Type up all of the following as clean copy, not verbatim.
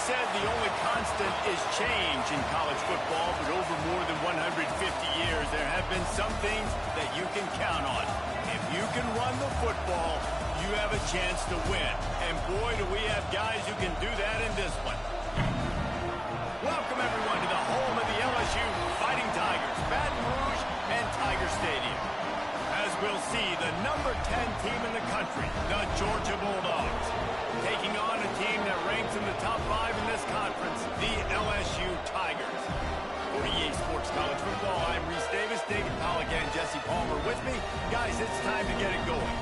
said the only constant is change in college football, but over more than 150 years, there have been some things that you can count on. If you can run the football, you have a chance to win. And boy, do we have guys who can do that in this one. Welcome, everyone, to the home of the LSU Fighting Tigers, Baton Rouge and Tiger Stadium. As we'll see, the number 10 team in the country, the Georgia Bulldogs, taking on a team that ranks in the top 5 in this conference, the LSU Tigers. For EA Sports College Football, I'm Reese Davis, David Pollack, and Jesse Palmer with me. Guys, it's time to get it going.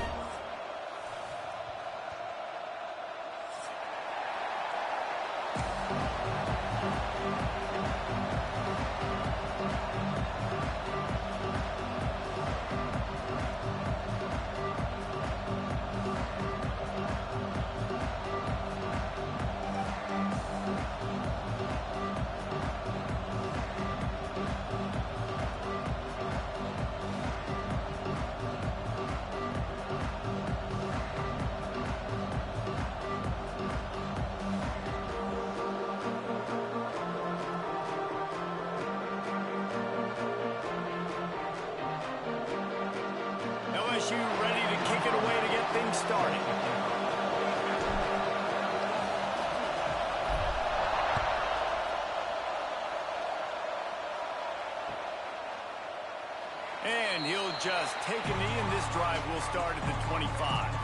LSU ready to kick it away to get things started. And he'll just take a knee, and this drive will start at the 25.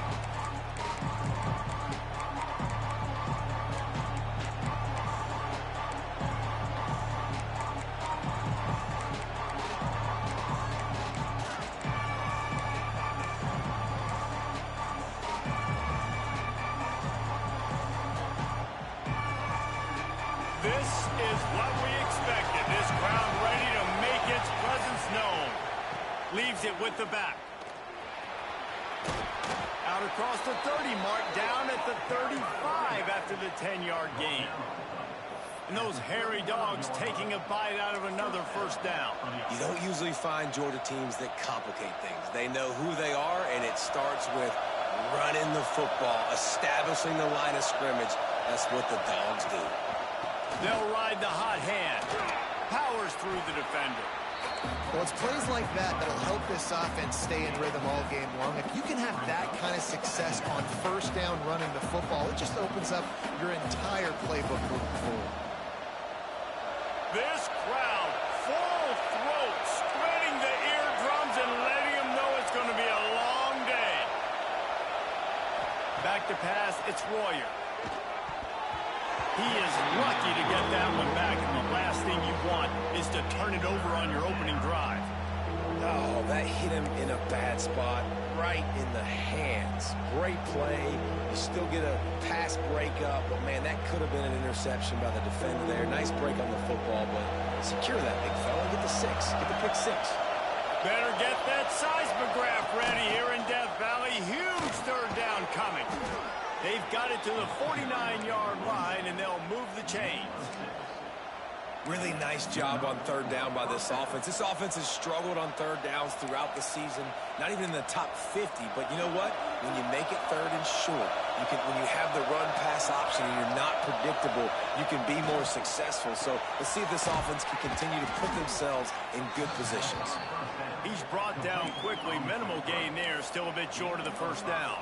This is what we expected. This crowd ready to make its presence known. Leaves it with the back. Out across the 30 mark, down at the 35 after the 10-yard gain. And those hairy dogs taking a bite out of another first down. You don't usually find Georgia teams that complicate things. They know who they are, and it starts with running the football, establishing the line of scrimmage. That's what the dogs do. They'll ride the hot hand. Powers through the defender. Well, it's plays like that that'll help this offense stay in rhythm all game long. If you can have that kind of success on first down running the football, it just opens up your entire playbook moving forward. This crowd, full throat, spreading the eardrums and letting them know it's going to be a long day. Back to pass, it's Royer. He is lucky to get that one back, and the last thing you want is to turn it over on your opening drive. Oh, that hit him in a bad spot, right in the hands. Great play. You still get a pass breakup, but, man, that could have been an interception by the defender there. Nice break on the football, but secure that big fella. Get the 6. Get the pick 6. Better get that seismograph ready here in Death Valley. Huge third down coming. They've got it to the 49-yard line, and they'll move the chains. Really nice job on third down by this offense. This offense has struggled on third downs throughout the season, not even in the top 50. But you know what? When you make it third and short, when you have the run-pass option and you're not predictable, you can be more successful. So let's see if this offense can continue to put themselves in good positions. He's brought down quickly. Minimal gain there, still a bit short of the first down.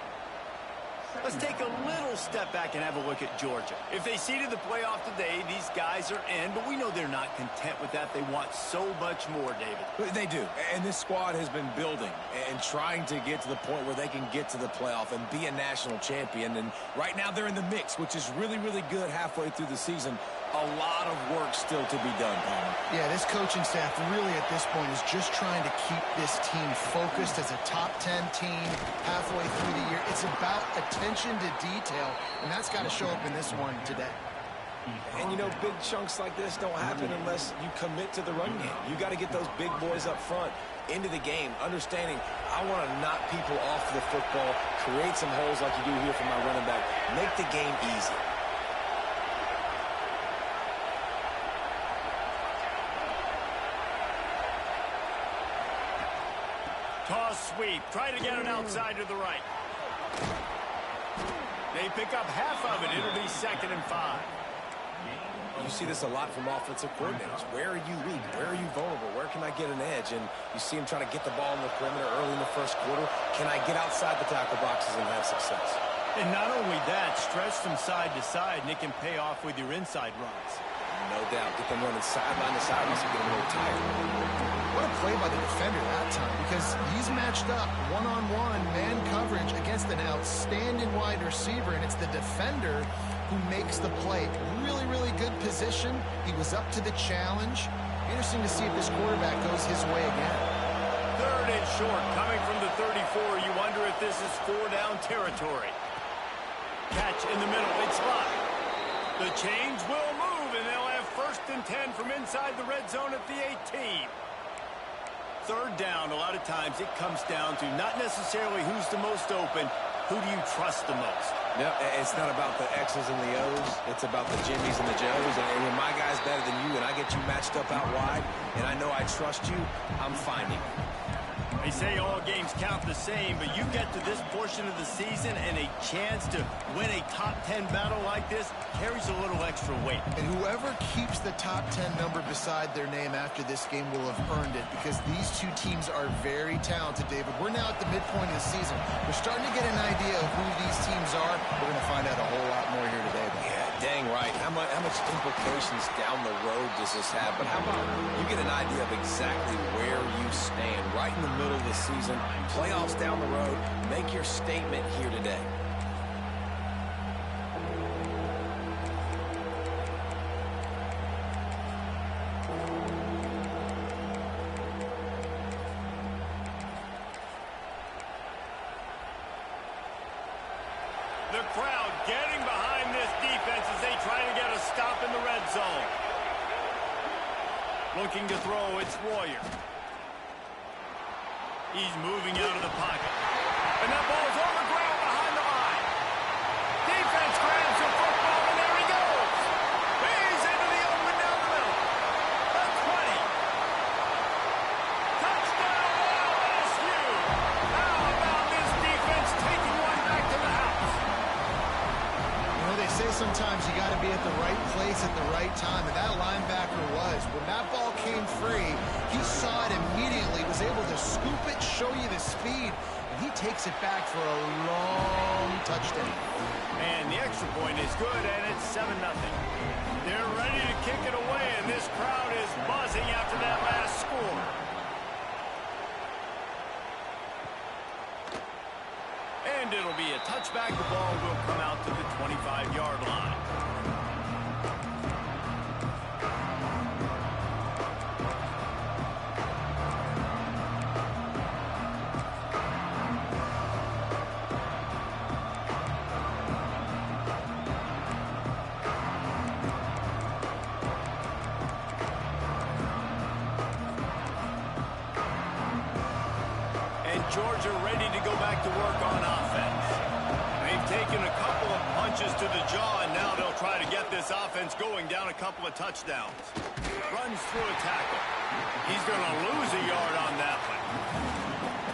Let's take a little step back and have a look at Georgia. If they seeded the playoff today, these guys are in, but we know they're not content with that. They want so much more, David. They do, and this squad has been building and trying to get to the point where they can get to the playoff and be a national champion. And right now they're in the mix, which is really, really good halfway through the season. A lot of work still to be done, Palmer. Yeah, this coaching staff really at this point is just trying to keep this team focused as a top 10 team halfway through the year. It's about attention to detail, and that's got to show up in this one today. And, you know, big chunks like this don't happen unless you commit to the run game. You got to get those big boys up front into the game, understanding I want to knock people off the football, create some holes like you do here for my running back, make the game easy. Toss sweep. Try to get it outside to the right. They pick up half of it. It'll be 2nd and 5. You see this a lot from offensive coordinators. Where are you weak? Where are you vulnerable? Where can I get an edge? And you see him trying to get the ball in the perimeter early in the first quarter. Can I get outside the tackle boxes and have success? And not only that, stretch from side to side, and it can pay off with your inside runs. No doubt. Get them running sideline to sideline so you get a little tired. What a play by the defender that time, because he's matched up one-on-one man coverage against an outstanding wide receiver, and it's the defender who makes the play. Really, really good position. He was up to the challenge. Interesting to see if this quarterback goes his way again. 3rd and short, coming from the 34. You wonder if this is 4-down territory. Catch in the middle. It's blocked. The chains will move, and they'll have 1st and 10 from inside the red zone at the 18. 3rd down, a lot of times it comes down to not necessarily who's the most open, who do you trust the most? No, it's not about the X's and the O's. It's about the Jimmies and the Joes. And when my guy's better than you and I get you matched up out wide and I know I trust you, I'm finding you. They say all games count the same, but you get to this portion of the season and a chance to win a top 10 battle like this carries a little extra weight. And whoever keeps the top 10 number beside their name after this game will have earned it, because these two teams are very talented, David. We're now at the midpoint of the season. We're starting to get an idea of who these teams are. We're going to find out a whole lot more here today. Yeah, dang right. How much implications down the road does this have? But how about you get an idea of exactly where you stand right in the middle of the season, playoffs down the road, make your statement here today. The crowd getting behind this defense as they try to get a stop in the red zone. Looking to throw, it's Warrior. He's moving out of the pocket. And that ball's on the ground behind the line. Defense grabs the football, and there he goes. He's into the open down the middle. The 20. Touchdown, LSU. How about this defense taking one back to the house? You know, they say sometimes you got to be at the right place at the right time, and that linebacker was. When that ball came free, he saw it immediately, was able to scoop it, show you the speed, and he takes it back for a long touchdown. And the extra point is good, and it's 7-0. They're ready to kick it away, and this crowd is buzzing after that last score. And it'll be a touchback. The ball will come out to the 25-yard line. Georgia ready to go back to work on offense. They've taken a couple of punches to the jaw, and now they'll try to get this offense going down a couple of touchdowns. Runs through a tackle. He's going to lose a yard on that one.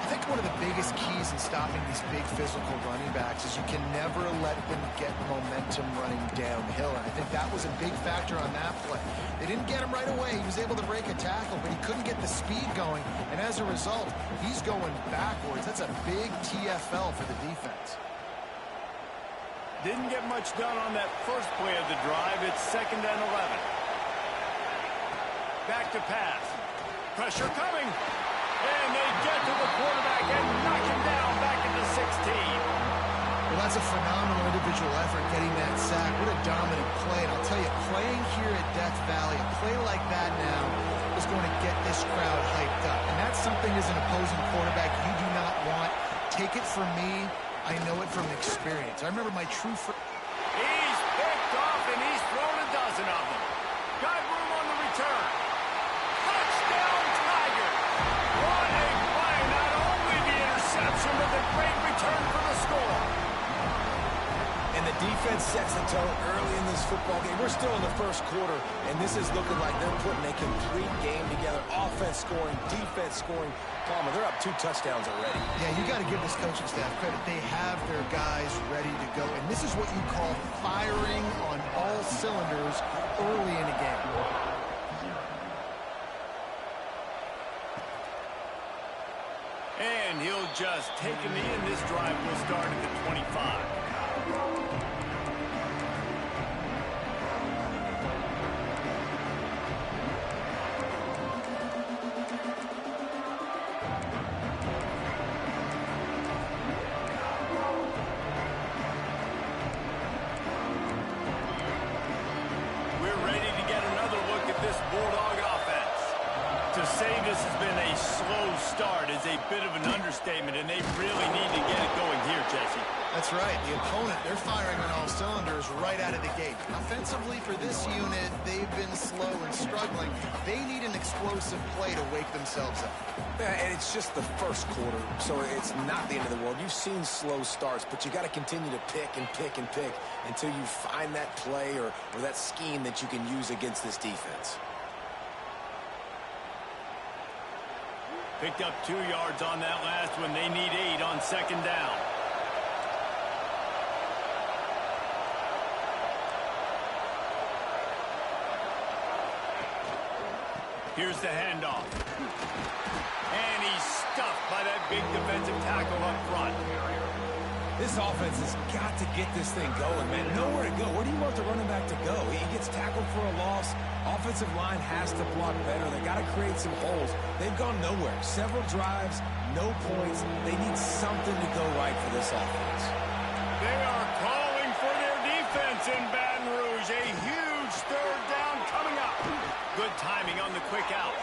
I think one of the biggest keys in stopping these big physical running backs is you can never let them get momentum running downhill, and I think that was a big factor on that play. They didn't get him right away. He was able to break a tackle, but he couldn't get the speed going, and as a result, he's going backwards. That's a big TFL for the defense. Didn't get much done on that first play of the drive. It's 2nd and 11. Back to pass. Pressure coming. And they get to the quarterback and knock him down back at the 16. Well, that's a phenomenal individual effort getting that sack. What a dominant play. And I'll tell you, playing here at Death Valley, a play like that now is going to get this crowd hyped up. And that's something as an opposing quarterback you do not want. Take it from me. I know it from experience. I remember my true friend. He's picked off and he's thrown a dozen of them. Got room on the return. Touchdown, Tiger. What a play. Not only the interception, but the great return for the score. And the Defense sets the tone early in this football game. We're still in the first quarter, and this is looking like they're putting a complete game together. Offense scoring, defense scoring. Palmer, they're up 2 touchdowns already. Yeah, you got to give this coaching staff credit. They have their guys ready to go, and this is what you call firing on all cylinders early in a game. And he'll just take a knee, and this drive will start at the 25. To say this has been a slow start is a bit of an understatement, and they really need to get it going here, Jesse. That's right. The opponent, they're firing on all cylinders right out of the gate. Offensively, for this unit, they've been slow and struggling. They need an explosive play to wake themselves up. Yeah, and it's just the first quarter, so it's not the end of the world. You've seen slow starts, but you got to continue to pick and pick and pick until you find that play or that scheme that you can use against this defense. Picked up 2 yards on that last one. They need 8 on second down. Here's the handoff. And he's stuffed by that big defensive tackle up front. This offense has got to get this thing going, man. Nowhere to go. Where do you want the running back to go? He gets tackled for a loss. Offensive line has to block better. They got to create some holes. They've gone nowhere. Several drives, no points. They need something to go right for this offense. They are calling for their defense in Baton Rouge. A huge third down coming up. Good timing on the quick out.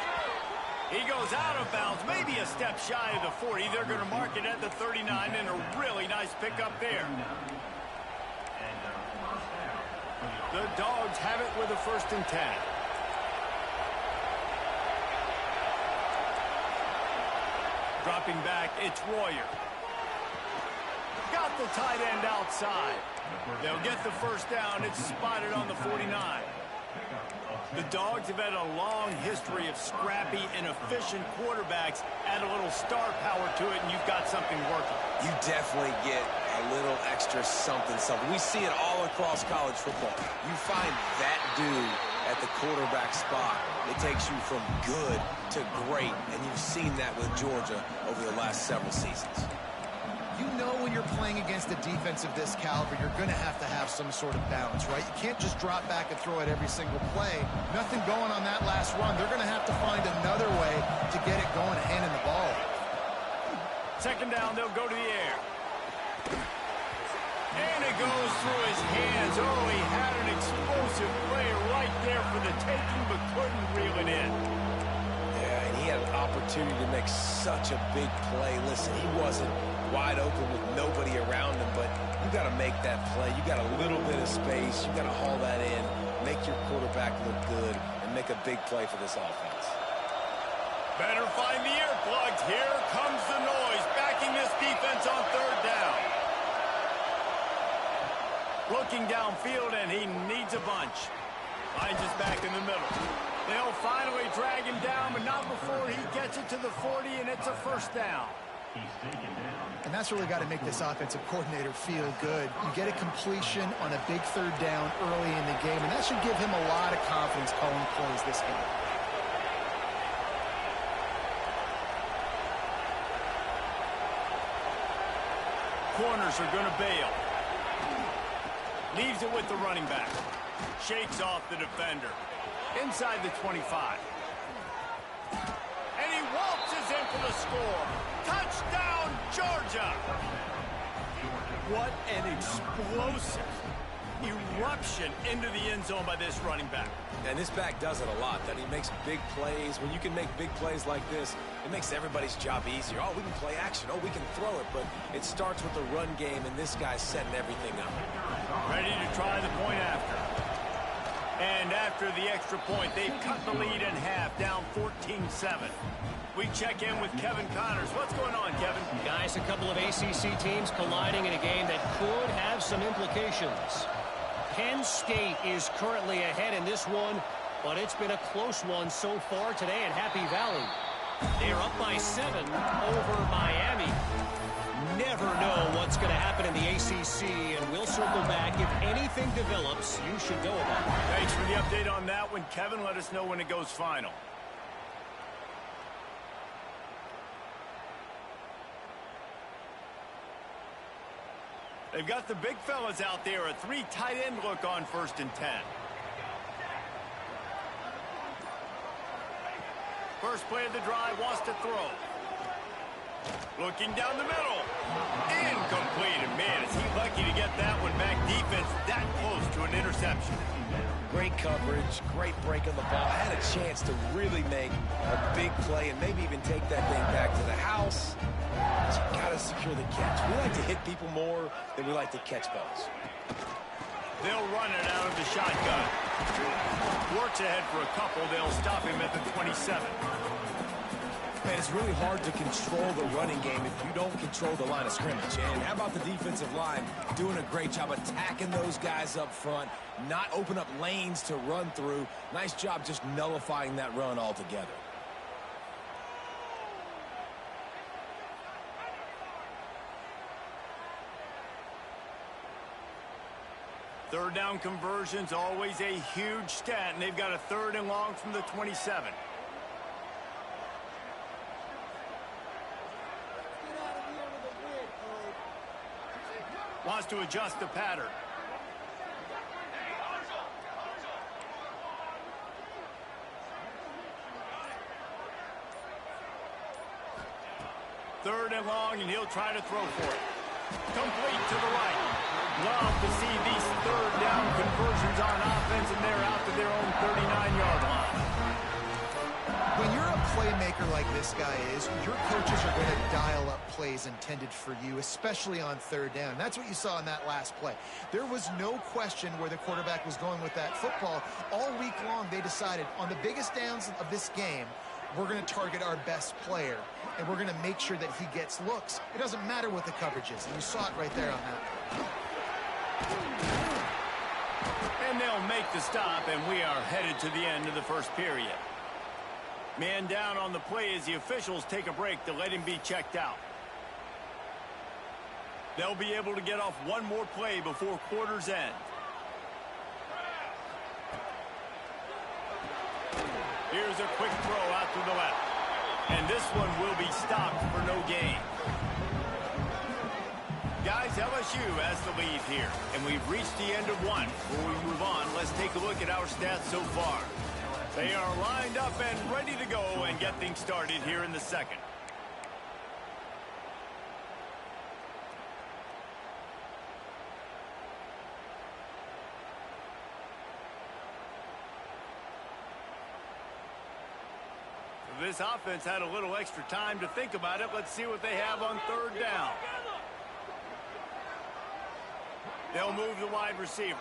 He goes out of bounds, maybe a step shy of the 40. They're going to mark it at the 39, and a really nice pickup there. The Dogs have it with a 1st and 10. Dropping back, it's Royer. Got the tight end outside. They'll get the 1st down. It's spotted on the 49. The Dogs have had a long history of scrappy and efficient quarterbacks. Add a little star power to it, and you've got something working. You definitely get a little extra something. We see it all across college football. You find that dude at the quarterback spot, it takes you from good to great, and you've seen that with Georgia over the last several seasons. You know when you're playing against a defense of this caliber, you're going to have some sort of balance, right? You can't just drop back and throw it every single play. Nothing going on that last run. They're going to have to find another way to get it going, handing the ball. Second down, they'll go to the air. And it goes through his hands. Oh, he had an explosive play right there for the taking, but couldn't reel it in. Yeah, and he had an opportunity to make such a big play. Listen, he wasn't wide open with nobody around him, but you got to make that play. You got a little bit of space. You got to haul that in, make your quarterback look good, and make a big play for this offense. Better find the earplugs. Here comes the noise, backing this defense on 3rd down. Looking downfield, and he needs a bunch. Finds us back in the middle. They'll finally drag him down, but not before he gets it to the 40, and it's a 1st down. And that's really got to make this offensive coordinator feel good. You get a completion on a big 3rd down early in the game, and that should give him a lot of confidence calling plays this game. Corners are going to bail. Leaves it with the running back. Shakes off the defender. Inside the 25. And he waltzes in for the score. Touchdown, Georgia! What an explosive eruption into the end zone by this running back. And this back does it a lot. That he makes big plays. When you can make big plays like this, it makes everybody's job easier. Oh, we can play action. Oh, we can throw it. But it starts with the run game, and this guy's setting everything up. Ready to try the point after. And after the extra point, they've cut the lead in half, down 14-7. 14-7. We check in with Kevin Connors. What's going on, Kevin? Guys, a couple of ACC teams colliding in a game that could have some implications. Penn State is currently ahead in this one, but it's been a close one so far today at Happy Valley. They're up by 7 over Miami. Never know what's going to happen in the ACC, and we'll circle back. If anything develops, you should know about it. Thanks for the update on that one, Kevin. Let us know when it goes final. They've got the big fellas out there. A 3 tight end look on 1st and 10. First play of the drive, wants to throw. Looking down the middle. Incomplete. And man, is he lucky to get that one back. Defense that close to an interception. Great coverage, great break on the ball. Had a chance to really make a big play and maybe even take that thing back to the house. But you got to secure the catch. We like to hit people more than we like to catch balls. They'll run it out of the shotgun. Works ahead for a couple. They'll stop him at the 27. Man, it's really hard to control the running game if you don't control the line of scrimmage. And how about the defensive line doing a great job attacking those guys up front, not open up lanes to run through. Nice job just nullifying that run altogether. Third down conversions, always a huge stat, and they've got a 3rd and long from the 27. Wants to adjust the pattern. Third and long, and he'll try to throw for it. Complete to the right. Love to see these 3rd down conversions on offense, and they're out to their own 39-yard line. When you're a playmaker like this guy is, your coaches are going to dial up plays intended for you, especially on 3rd down. That's what you saw in that last play. There was no question where the quarterback was going with that football. All week long, they decided on the biggest downs of this game, we're going to target our best player, and we're going to make sure that he gets looks. It doesn't matter what the coverage is, and you saw it right there on that. And they'll make the stop, and we are headed to the end of the first period. Man down on the play as the officials take a break to let him be checked out. They'll be able to get off one more play before quarter's end. Here's a quick throw out to the left. And this one will be stopped for no gain. Guys, LSU has the lead here, and we've reached the end of one. Before we move on, let's take a look at our stats so far. They are lined up and ready to go and get things started here in the second. This offense had a little extra time to think about it. Let's see what they have on 3rd down. They'll move the wide receiver.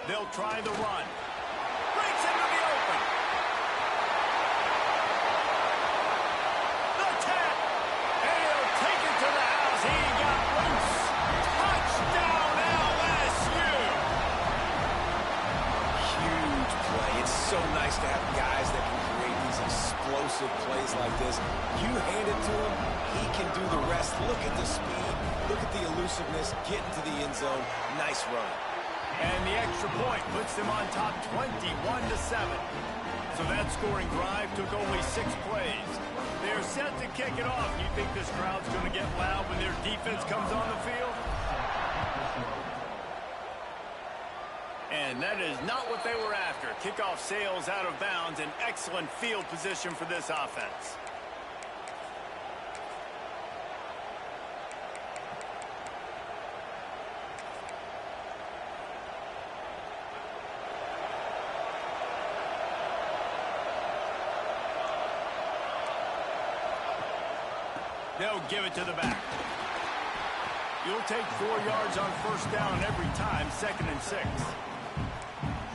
They'll try the run. Breaks into the open. The 10. And he'll take it to the house. He got loose. Touchdown, LSU. Huge play. It's so nice to have guys that can create these explosive plays like this. You hand it to him, he can do the rest. Look at the speed. Look at the elusiveness. Get into the end zone. Nice run. And the extra point puts them on top 21-7. So that scoring drive took only 6 plays. They're set to kick it off. You think this crowd's going to get loud when their defense comes on the field? And that is not what they were after. Kickoff sails out of bounds. An excellent field position for this offense. They'll give it to the back. You'll take 4 yards on 1st down every time, 2nd and 6.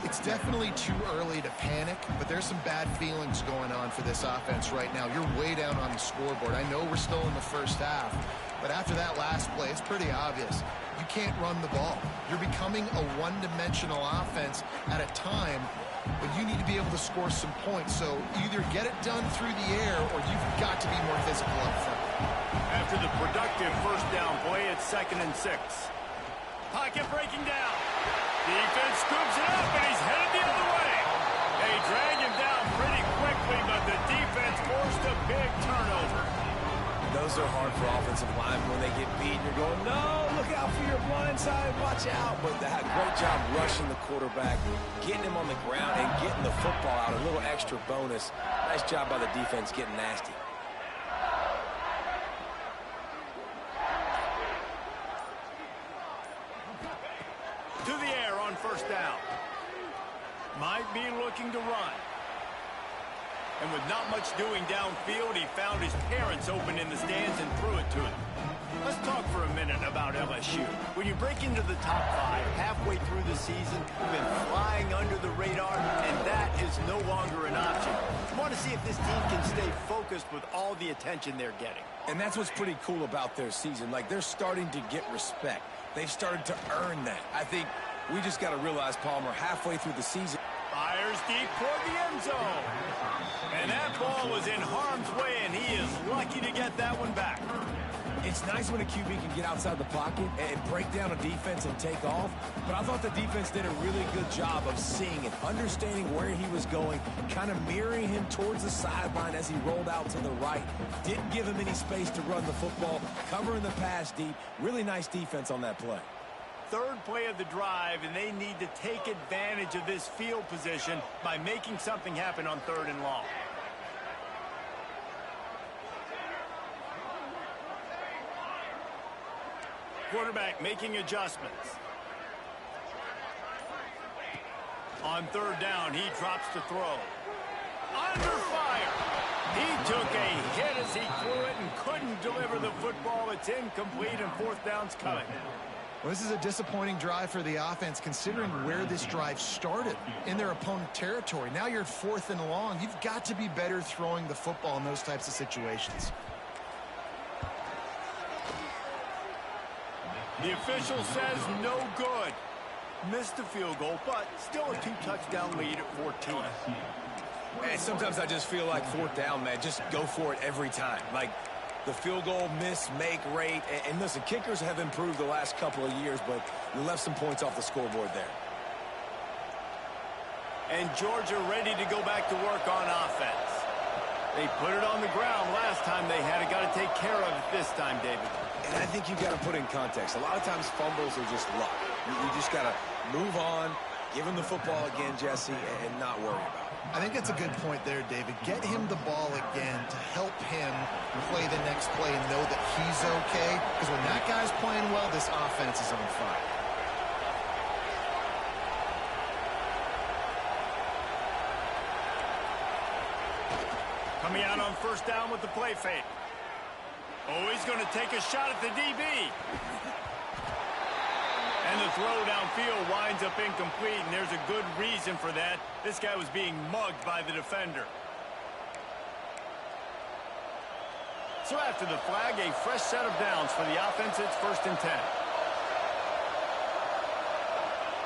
If definitely too early to panic, but there's some bad feelings going on for this offense right now. You're way down on the scoreboard. I know we're still in the first half, but after that last play, it's pretty obvious. You can't run the ball. You're becoming a one-dimensional offense at a time, but you need to be able to score some points. So either get it done through the air or you've got to be more physical up front. After the productive first down play, it's 2nd and 6. Pocket breaking down. Defense scoops it up, and he's headed the other way. They drag him down pretty quickly, but the defense forced a big turnover. Those are hard for offensive linemen when they get beat. You're going, no, look out for your blind side, watch out. But they had a great job rushing the quarterback, getting him on the ground, and getting the football out. A little extra bonus. Nice job by the defense getting nasty. To the air on first down. Might be looking to run. And with not much doing downfield, he found his parents open in the stands and threw it to him. Let's talk for a minute about LSU. When you break into the top 5 halfway through the season, you've been flying under the radar, and that is no longer an option. You want to see if this team can stay focused with all the attention they're getting. And that's what's pretty cool about their season. Like, they're starting to get respect. They've started to earn that. I think we just got to realize, Palmer, halfway through the season. Fires deep toward the end zone. And that ball was in harm's way, and he is lucky to get that one back. It's nice when a QB can get outside the pocket and break down a defense and take off, but I thought the defense did a really good job of seeing it, understanding where he was going, kind of mirroring him towards the sideline as he rolled out to the right. Didn't give him any space to run the football, covering the pass deep. Really nice defense on that play. Third play of the drive, and they need to take advantage of this field position by making something happen on 3rd and long. Quarterback making adjustments. On 3rd down, he drops to throw. Under fire. He took a hit as he threw it and couldn't deliver the football. It's incomplete, and 4th down's coming. Well, this is a disappointing drive for the offense, considering where this drive started, in their opponent territory. Now you're at 4th and long. You've got to be better throwing the football in those types of situations. The official says no good. Missed the field goal, but still a 2-touchdown lead at 14. Man, sometimes I just feel like 4th down, man, just go for it every time. Like, the field goal miss-make rate. And listen, kickers have improved the last couple of years, but you left some points off the scoreboard there. And Georgia ready to go back to work on offense. They put it on the ground last time they had it. Got to take care of it this time, David. And I think you got to put in context. A lot of times fumbles are just luck. You just got to move on, give him the football again, Jesse, and not worry about it. I think that's a good point there, David. Get him the ball again to help him play the next play and know that he's okay. Because when that guy's playing well, this offense is on fire. Coming out on 1st down with the play fake. Oh, he's going to take a shot at the DB. And the throw downfield winds up incomplete, and there's a good reason for that. This guy was being mugged by the defender. So after the flag, a fresh set of downs for the offense. It's 1st and 10.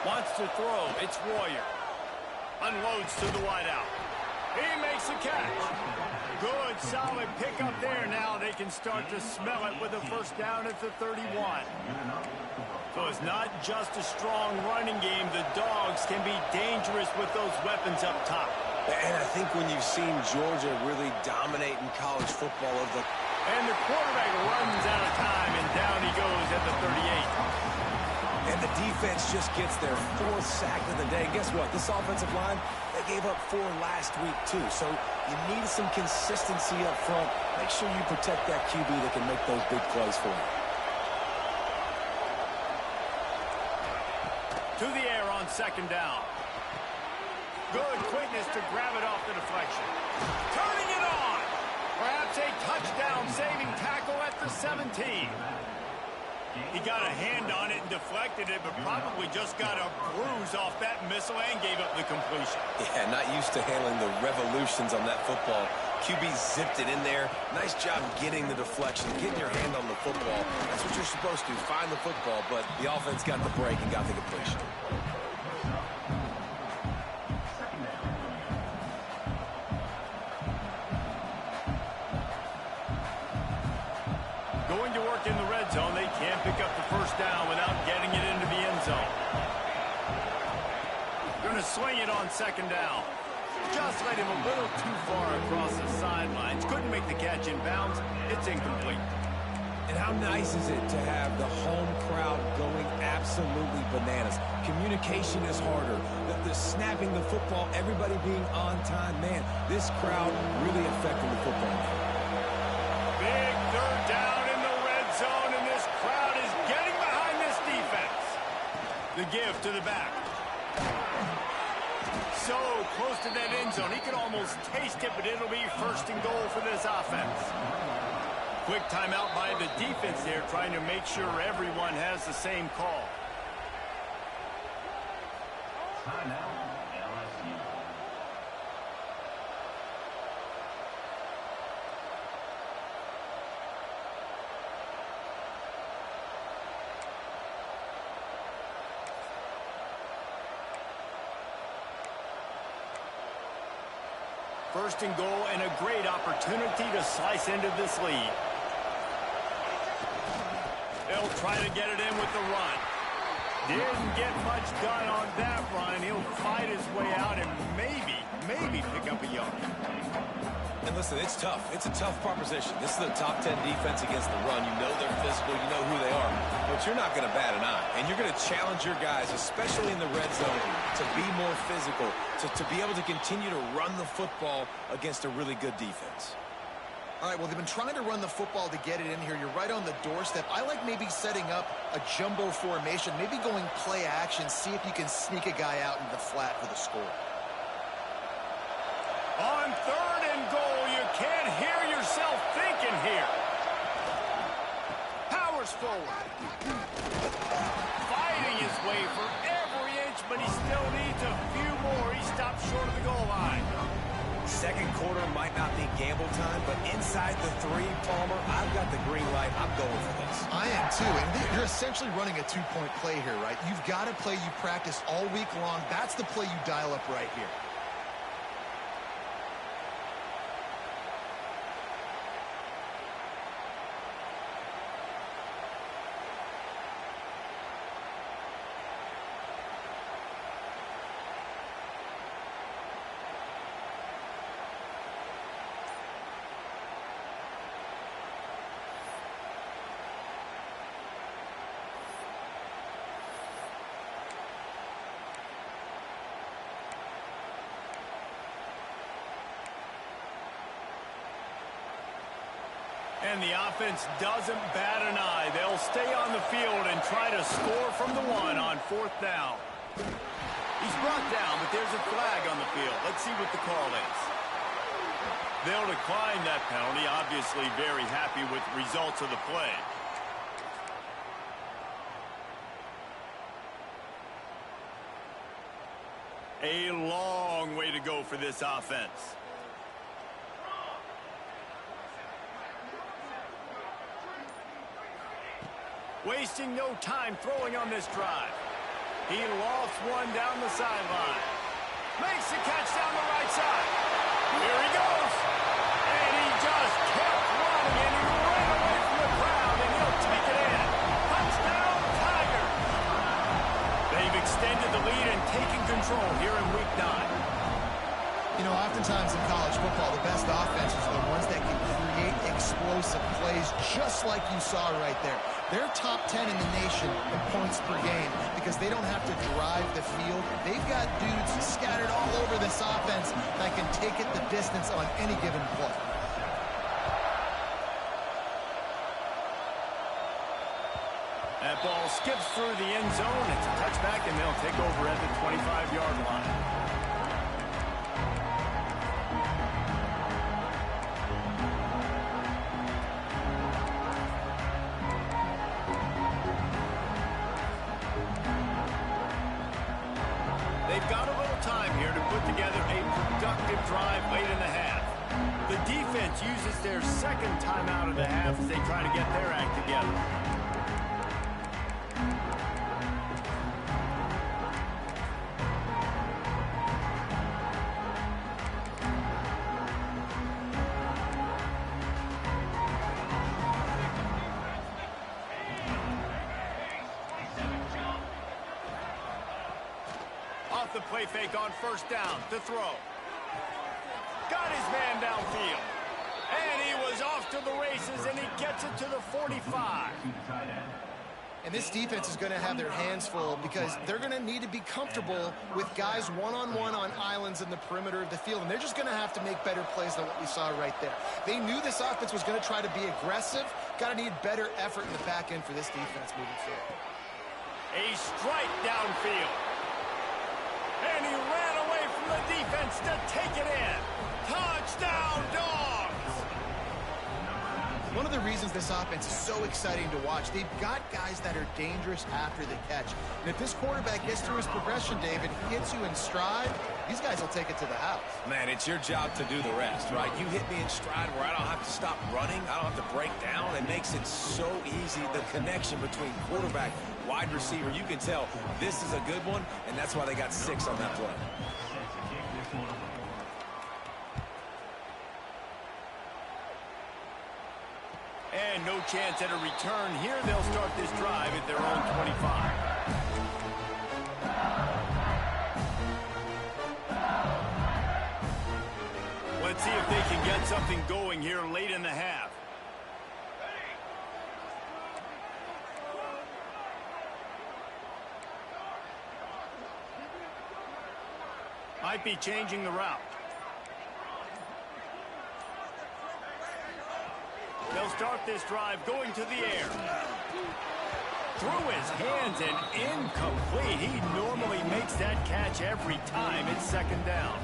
Wants to throw. It's Royer. Unloads to the wideout. He makes a catch. Good, solid pickup there. Now they can start to smell it with a 1st down at the 31. So it's not just a strong running game. The Dogs can be dangerous with those weapons up top. And I think when you've seen Georgia really dominate in college football of the... And the quarterback runs out of time, and down he goes at the 38. And the defense just gets their 4th sack of the day. And guess what? This offensive line, they gave up 4 last week, too. So you need some consistency up front. Make sure you protect that QB that can make those big plays for you. To the air on 2nd down. Good quickness to grab it off the deflection. Turning it on. Perhaps a touchdown saving tackle at the 17. He got a hand on it and deflected it, but probably just got a bruise off that missile and gave up the completion. Yeah, not used to handling the revolutions on that football. QB zipped it in there. Nice job getting the deflection, getting your hand on the football. That's what you're supposed to, find the football, but the offense got the break and got the completion. Going to work in the red zone. They can't pick up the first down without getting it into the end zone. Going to swing it on second down. Just led him a little too far across the sidelines. Couldn't make the catch in bounds. It's incomplete. And how nice is it to have the home crowd going absolutely bananas? Communication is harder. The snapping the football, everybody being on time. Man, this crowd really affecting the football game. Big third down in the red zone, and this crowd is getting behind this defense. The give to the back. So close to that end zone. He can almost taste it, but it'll be first and goal for this offense. Quick timeout by the defense there, trying to make sure everyone has the same call. Timeout, LSU. First and goal, and a great opportunity to slice into this lead. They'll try to get it in with the run. Didn't get much done on that run. He'll fight his way out and maybe pick up a yard. And listen, it's tough. It's a tough proposition. This is the top 10 defense against the run. You know they're physical. You know who they are. But you're not going to bat an eye. And you're going to challenge your guys, especially in the red zone, to be more physical, to be able to continue to run the football against a really good defense. All right, well, they've been trying to run the football to get it in here. You're right on the doorstep. I like maybe setting up a jumbo formation, maybe going play action, see if you can sneak a guy out into the flat for the score. On third and goal, you can't hear yourself thinking here. Powers forward. Fighting his way for every inch, but he still needs a few more. He stopped short of the goal line. Second quarter might not be gamble time, but inside the 3, Palmer, I've got the green light. I'm going for this. I am too, and you're essentially running a two-point play here, right? You've got a play you practice all week long. That's the play you dial up right here. And the offense doesn't bat an eye. They'll stay on the field and try to score from the 1 on fourth down. He's brought down, but there's a flag on the field. Let's see what the call is. They'll decline that penalty. Obviously very happy with the results of the play. A long way to go for this offense. Wasting no time throwing on this drive. He lofts one down the sideline. Makes the catch down the right side. Here he goes. And he just kept running, and he ran away from the crowd, and he'll take it in. Touchdown, Tigers. They've extended the lead and taken control here in Week 9. You know, oftentimes in college football, the best offenses are the ones that can create explosive plays, just like you saw right there. They're top 10 in the nation in points per game because they don't have to drive the field. They've got dudes scattered all over this offense that can take it the distance on any given play. That ball skips through the end zone. It's a touchback, and they'll take over at the 25-yard line. time here to put together a productive drive late in the half. The defense uses their second timeout of the half as they try to get their act together. Off the play fake on first down to throw. Got his man downfield. And he was off to the races, and he gets it to the 45. And this defense is going to have their hands full because they're going to need to be comfortable with guys one-on-one on islands in the perimeter of the field. And they're just going to have to make better plays than what we saw right there. They knew this offense was going to try to be aggressive. Got to need better effort in the back end for this defense moving forward. A strike downfield. And he ran away from the defense to take it in. Touchdown, Dogs! One of the reasons this offense is so exciting to watch, they've got guys that are dangerous after the catch. And if this quarterback gets through his progression, David, hits you in stride, these guys will take it to the house. Man, it's your job to do the rest, right? You hit me in stride where I don't have to stop running. I don't have to break down. It makes it so easy, the connection between quarterback, wide receiver. You can tell this is a good one, and that's why they got 6 on that play. And no chance at a return here. They'll start this drive at their own 25. Let's see if they can get something going here late in the half. Might be changing the route. They'll start this drive going to the air. Through his hands and incomplete. He normally makes that catch every time. It's second down.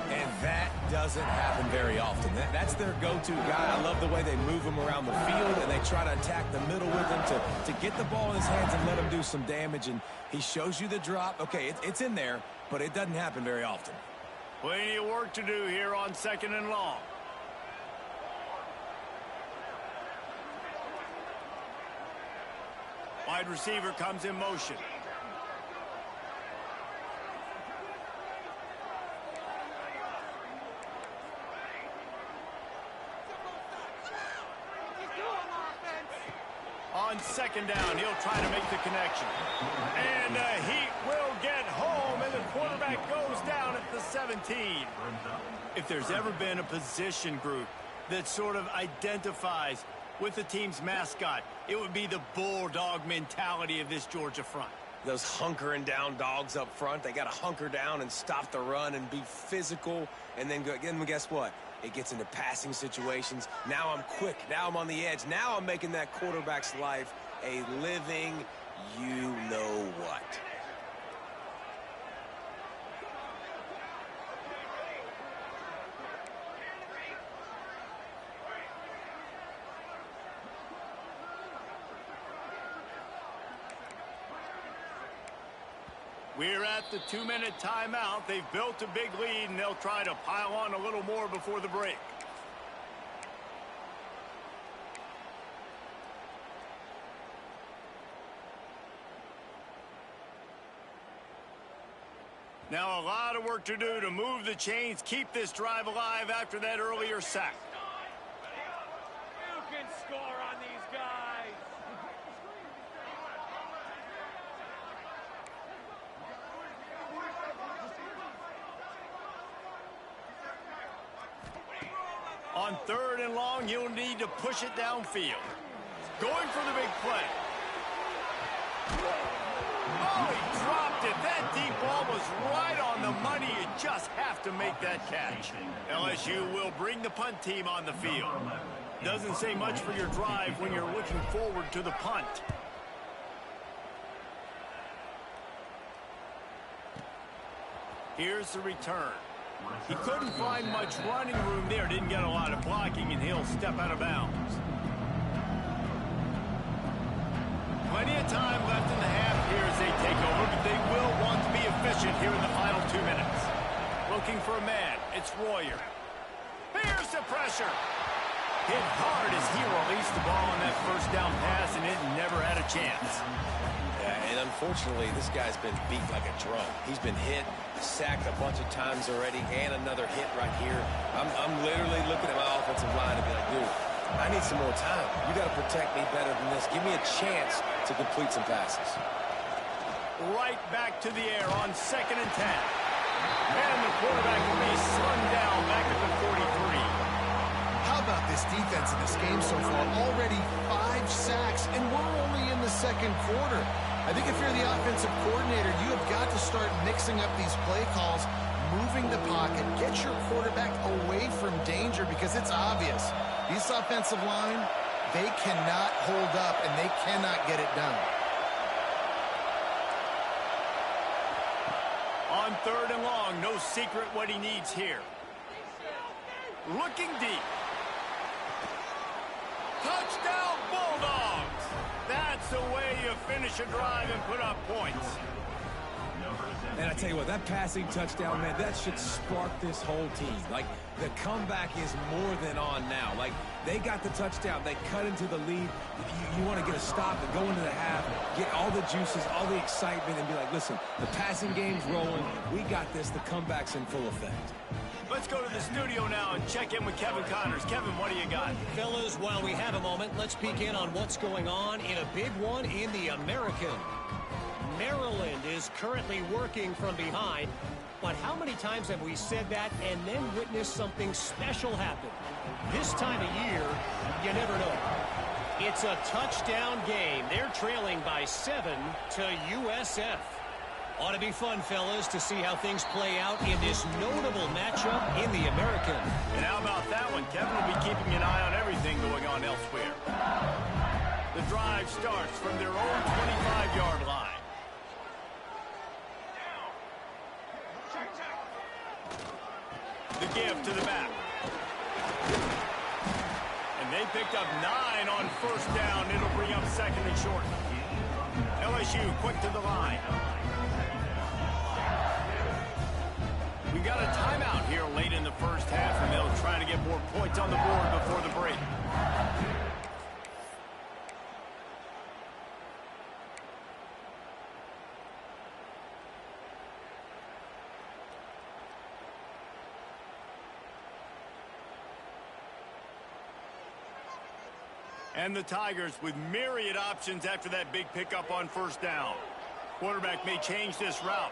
And that doesn't happen very often. That's their go-to guy. I love the way they move him around the field, and they try to attack the middle with him to get the ball in his hands and let him do some damage. And he shows you the drop. Okay, it's in there, but it doesn't happen very often. Plenty of work to do here on second and long. Wide receiver comes in motion. On second down, he'll try to make the connection. And he will get home, and the quarterback goes down at the 17. If there's ever been a position group that sort of identifies with the team's mascot, it would be the bulldog mentality of this Georgia front. Those hunkering down dogs up front, they got to hunker down and stop the run and be physical. And then guess what? It gets into passing situations. Now I'm quick. Now I'm on the edge. Now I'm making that quarterback's life a living you-know-what. We're at the 2-minute timeout. They've built a big lead, and they'll try to pile on a little more before the break. Now a lot of work to do to move the chains, keep this drive alive after that earlier sack. You can score on these guys. On third and long, you'll need to push it downfield. Going for the big play. Oh, he dropped it. That deep ball was right on the money. You just have to make that catch. LSU will bring the punt team on the field. Doesn't say much for your drive when you're looking forward to the punt. Here's the return. He couldn't find much running room there. Didn't get a lot of blocking, and he'll step out of bounds. Plenty of time left in the half here as they take over, but they will want to be efficient here in the final 2 minutes. looking for a man. It's Royer. Here's the pressure. Hit hard as he released the ball on that first down pass, and it never had a chance. Yeah, and unfortunately, this guy's been beat like a drum. He's been hit, sacked a bunch of times already, and another hit right here. I'm literally looking at my offensive line and be like, dude, I need some more time. You got to protect me better than this. Give me a chance to complete some passes. Right back to the air on 2nd and 10. And the quarterback will be slung down back at the 43. How about this defense in this game so far? Already 5 sacks, and we're only in the second quarter. I think if you're the offensive coordinator, you have got to start mixing up these play calls, moving the pocket, get your quarterback away from danger, because it's obvious. This offensive line, they cannot hold up, and they cannot get it done. On 3rd and long, no secret what he needs here. Looking deep. Touchdown, Bulldogs! That's the way you finish a drive and put up points. And I tell you what, that passing touchdown, man, that should spark this whole team. Like, the comeback is more than on now. Like, they got the touchdown. They cut into the lead. You want to get a stop and go into the half, get all the juices, all the excitement, and be like, listen, the passing game's rolling. We got this. The comeback's in full effect. Let's go to the studio now and check in with Kevin Connors. Kevin, what do you got? Fellas, while we have a moment, let's peek in on what's going on in a big one in the American. Maryland is currently working from behind, but how many times have we said that and then witnessed something special happen? This time of year, you never know. It's a touchdown game. They're trailing by 7 to USF. Ought to be fun, fellas, to see how things play out in this notable matchup in the American. And how about that one? Kevin will be keeping an eye on everything going on elsewhere. The drive starts from their own 25-yard line. The give to the back. And they picked up 9 on 1st down. It'll bring up 2nd and short. LSU quick to the line. We got a timeout here late in the first half, and they'll try to get more points on the board before the break. And the Tigers with myriad options after that big pickup on 1st down. Quarterback may change this route.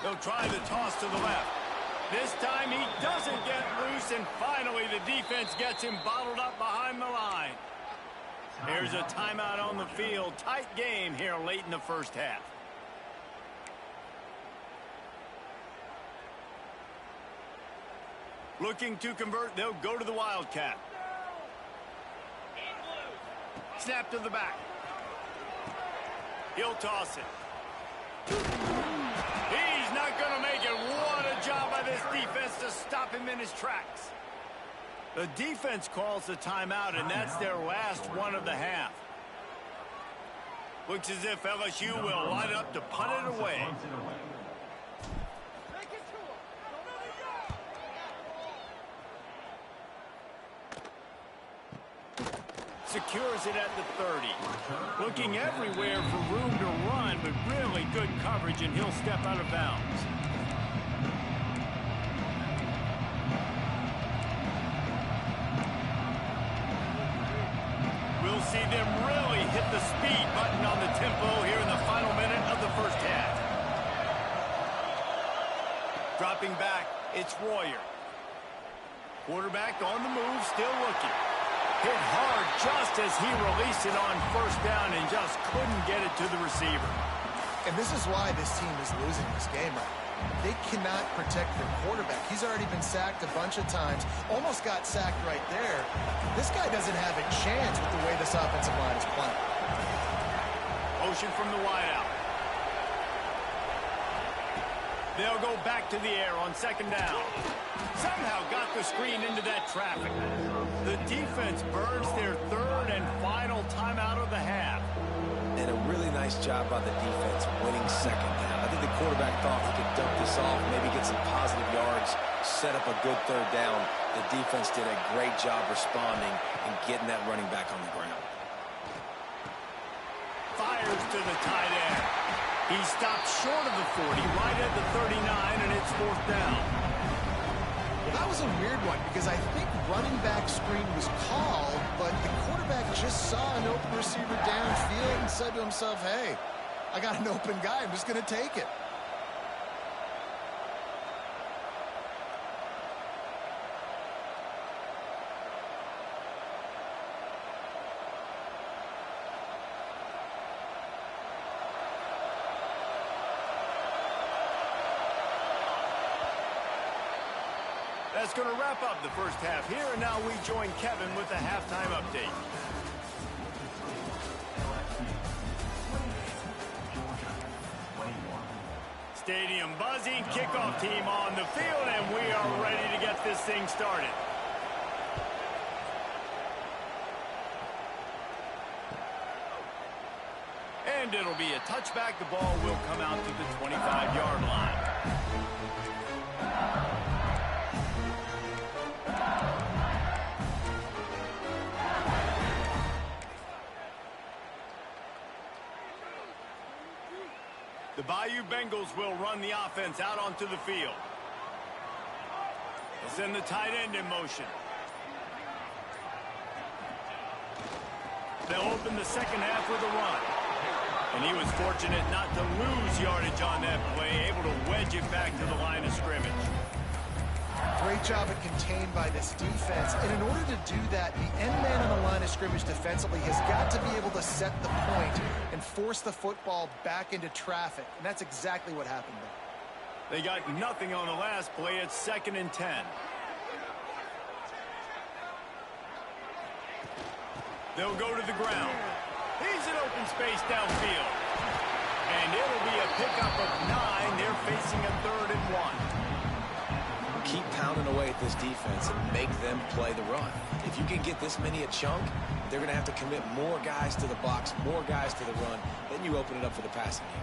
They'll try the toss to the left. This time he doesn't get loose, and finally the defense gets him bottled up behind the line. There's a timeout on the field. Tight game here late in the first half. Looking to convert, they'll go to the Wildcat. Snap to the back. He'll toss it. He's not going to make it. What a job by this defense to stop him in his tracks. The defense calls the timeout, and that's their last one of the half. Looks as if LSU will line up to punt it away. Secures it at the 30. Looking everywhere for room to run, but really good coverage, and he'll step out of bounds. We'll see them really hit the speed button on the tempo here in the final minute of the first half. Dropping back, it's Royer. Quarterback on the move, still looking. Hit hard just as he released it on 1st down and just couldn't get it to the receiver. And this is why this team is losing this game right now. They cannot protect their quarterback. He's already been sacked a bunch of times. Almost got sacked right there. This guy doesn't have a chance with the way this offensive line is playing. Motion from the wideout. They'll go back to the air on 2nd down. Somehow got the screen into that traffic. The defense burns their 3rd and final timeout of the half. And a really nice job by the defense winning 2nd down. I think the quarterback thought he could dump this off, maybe get some positive yards, set up a good third down. The defense did a great job responding and getting that running back on the ground. Fires to the tight end. He stopped short of the 40, right at the 39, and it's fourth down. That was a weird one because I think running back screen was called, but the quarterback just saw an open receiver downfield and said to himself, hey, I got an open guy. I'm just going to take it. That's going to wrap up the first half here, and now we join Kevin with the halftime update. Stadium buzzing, kickoff team on the field, and we are ready to get this thing started. And it'll be a touchback. The ball will come out to the 25-yard line. The Bayou Bengals will run the offense out onto the field. They'll send the tight end in motion. They'll open the second half with a run. And he was fortunate not to lose yardage on that play, able to wedge it back to the line of scrimmage. Great job at contained by this defense. And in order to do that, the end man on the line of scrimmage defensively has got to be able to set the point and force the football back into traffic. And that's exactly what happened there. They got nothing on the last play. It's 2nd and 10. They'll go to the ground. He's in open space downfield. And it'll be a pickup of 9. They're facing a 3rd and 1. Keep pounding away at this defense and make them play the run. If you can get this many a chunk, they're going to have to commit more guys to the box, more guys to the run. Then you open it up for the passing game.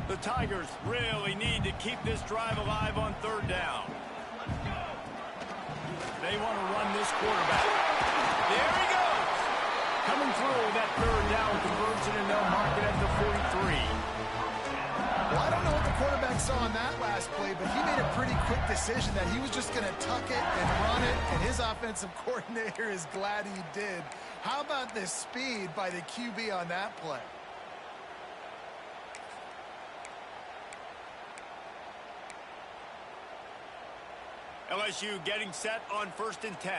The Tigers really need to keep this drive alive on 3rd down. They want to run this quarterback. There he goes. Coming through that 3rd down conversion, and they'll mark it at the 43. Well, I don't know what the quarterback saw on that last play, but he made a pretty quick decision that he was just going to tuck it and run it, and his offensive coordinator is glad he did. How about the speed by the QB on that play? LSU getting set on 1st and 10.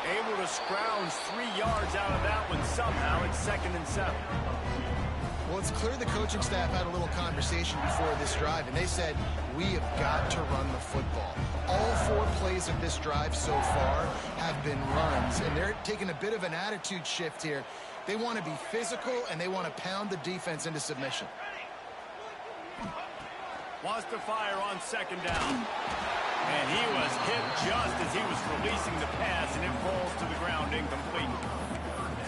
Able to scrounge 3 yards out of that one somehow. It's 2nd and 7. Well, it's clear the coaching staff had a little conversation before this drive, and they said, we have got to run the football. All 4 plays of this drive so far have been runs, and they're taking a bit of an attitude shift here. They want to be physical, and they want to pound the defense into submission. Wants to fire on 2nd down. And he was hit just as he was releasing the pass, and it falls to the ground incomplete.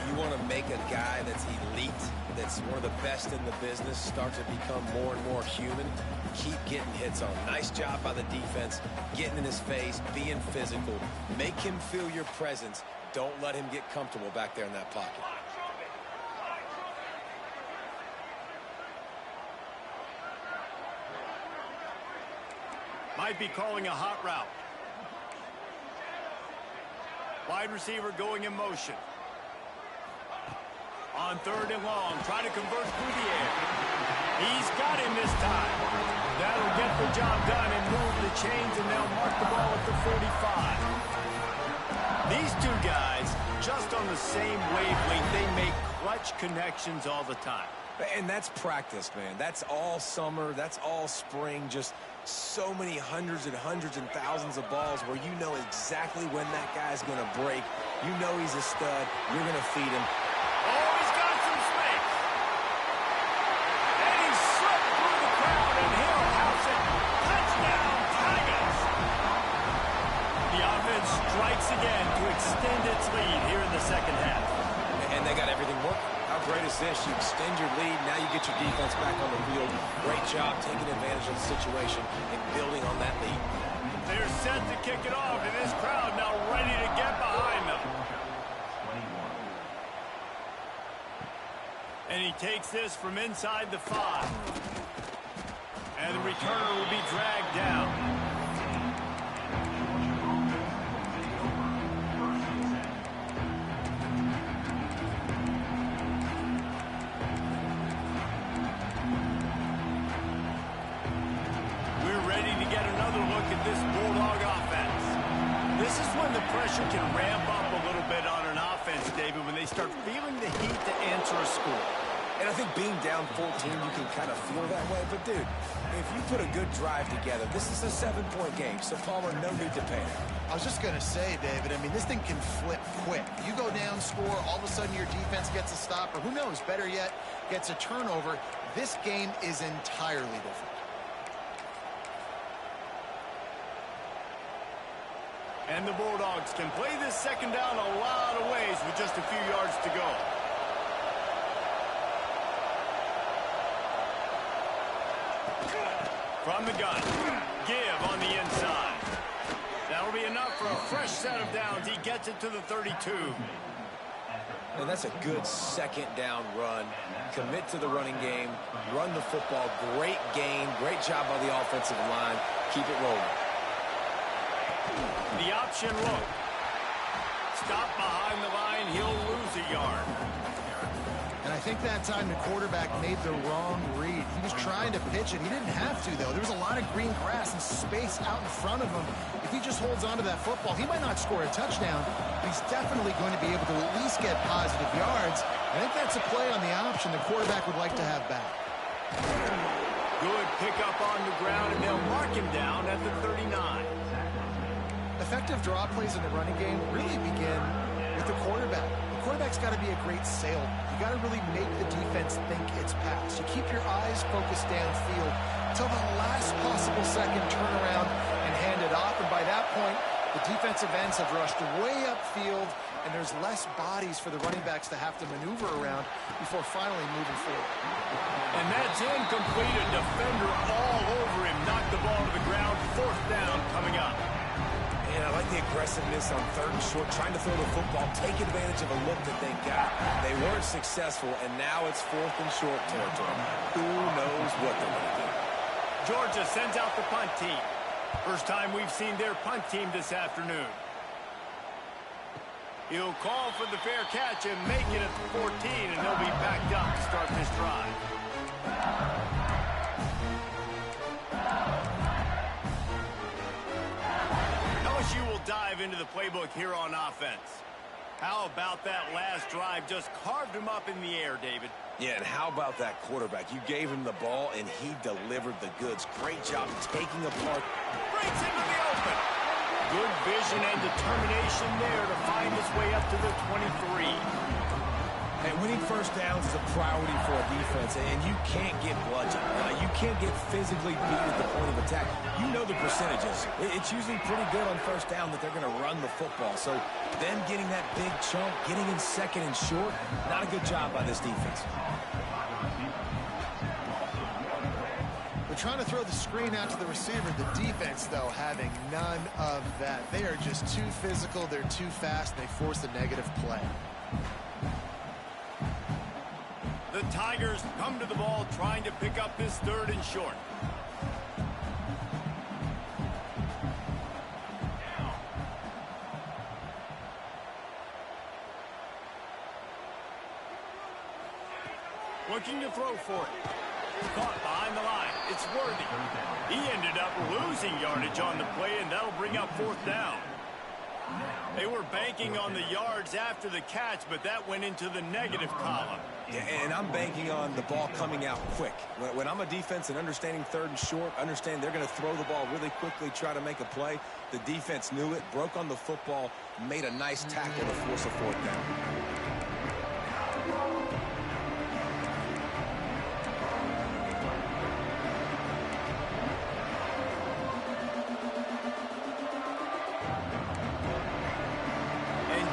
You want to make a guy that's elite, that's one of the best in the business, start to become more and more human. Keep getting hits on. Nice job by the defense, getting in his face, being physical. Make him feel your presence. Don't let him get comfortable back there in that pocket. Might be calling a hot route. Wide receiver going in motion. On 3rd and long, trying to convert through the air. He's got him this time. That'll get the job done and move the chains, and they'll mark the ball at the 45. These 2 guys, just on the same wavelength, they make clutch connections all the time. And that's practice, man. That's all summer. That's all spring. Just so many hundreds and thousands of balls where you know exactly when that guy's going to break. You know he's a stud. You're going to feed him. Oh, he's got some space. And he slipped through the crowd, and he'll house it. Touchdown, Tigers. The offense strikes again to extend its lead here in the second half. And they got everything working. How great is this? You extend your lead, now you get your defense back on the field. Great job taking advantage of the situation and building on that lead. They're set to kick it off, and this crowd now ready to get behind them. And he takes this from inside the 5. And the returner will be dragged down. This Bulldog offense. This is when the pressure can ramp up a little bit on an offense, David, when they start feeling the heat to answer a score. And I think being down 14, you can kind of feel that way. But, dude, if you put a good drive together, this is a 7-point game. So, Palmer, no need to panic. I was just going to say, David, I mean, this thing can flip quick. You go down, score, all of a sudden your defense gets a stop, or who knows, better yet, gets a turnover. This game is entirely different. And the Bulldogs can play this second down a lot of ways with just a few yards to go. From the gun, give on the inside. That'll be enough for a fresh set of downs. He gets it to the 32. And that's a good second down run. Commit to the running game. Run the football. Great gain. Great job by the offensive line. Keep it rolling. The option look. Stop behind the line. He'll lose a yard. And I think that time the quarterback made the wrong read. He was trying to pitch it. He didn't have to, though. There was a lot of green grass and space out in front of him. If he just holds on to that football, he might not score a touchdown, but he's definitely going to be able to at least get positive yards. I think that's a play on the option the quarterback would like to have back. Good pickup on the ground, and they'll mark him down at the 39. Effective draw plays in the running game really begin with the quarterback. The quarterback's got to be a great salesman. You got to really make the defense think it's pass. You keep your eyes focused downfield until the last possible second, turn around and hand it off. And by that point, the defensive ends have rushed way upfield, and there's less bodies for the running backs to have to maneuver around before finally moving forward. And that's incomplete. A defender all over him. Knocked the ball to the ground. Fourth down coming up. And I like the aggressiveness on third and short, trying to throw the football, take advantage of a look that they got. They weren't successful, and now it's fourth and short territory. Who knows what they're going to do? Georgia sends out the punt team. First time we've seen their punt team this afternoon. He'll call for the fair catch and make it at the 14, and they'll be backed up to start this drive. LSU will dive into the playbook here on offense. How about that last drive? Just carved him up in the air, David. Yeah, and how about that quarterback? You gave him the ball, and he delivered the goods. Great job taking apart. Breaks into the open. Good vision and determination there to find his way up to the 23. And winning first downs is a priority for a defense, and you can't get bludgeoned. You can't get physically beat at the point of attack. You know the percentages. It's usually pretty good on first down that they're going to run the football. So them getting that big chunk, getting in second and short, not a good job by this defense. They're trying to throw the screen out to the receiver. The defense, though, having none of that. They are just too physical. They're too fast. And they force a negative play. The Tigers come to the ball trying to pick up this third and short. Looking to throw for it. Caught behind the line. It's Worthy. He ended up losing yardage on the play, and that'll bring up fourth down. They were banking on the yards after the catch, but that went into the negative column. Yeah, and I'm banking on the ball coming out quick. When I'm a defense and understanding third and short, understand they're going to throw the ball really quickly, try to make a play. The defense knew it, broke on the football, made a nice tackle to force a fourth down.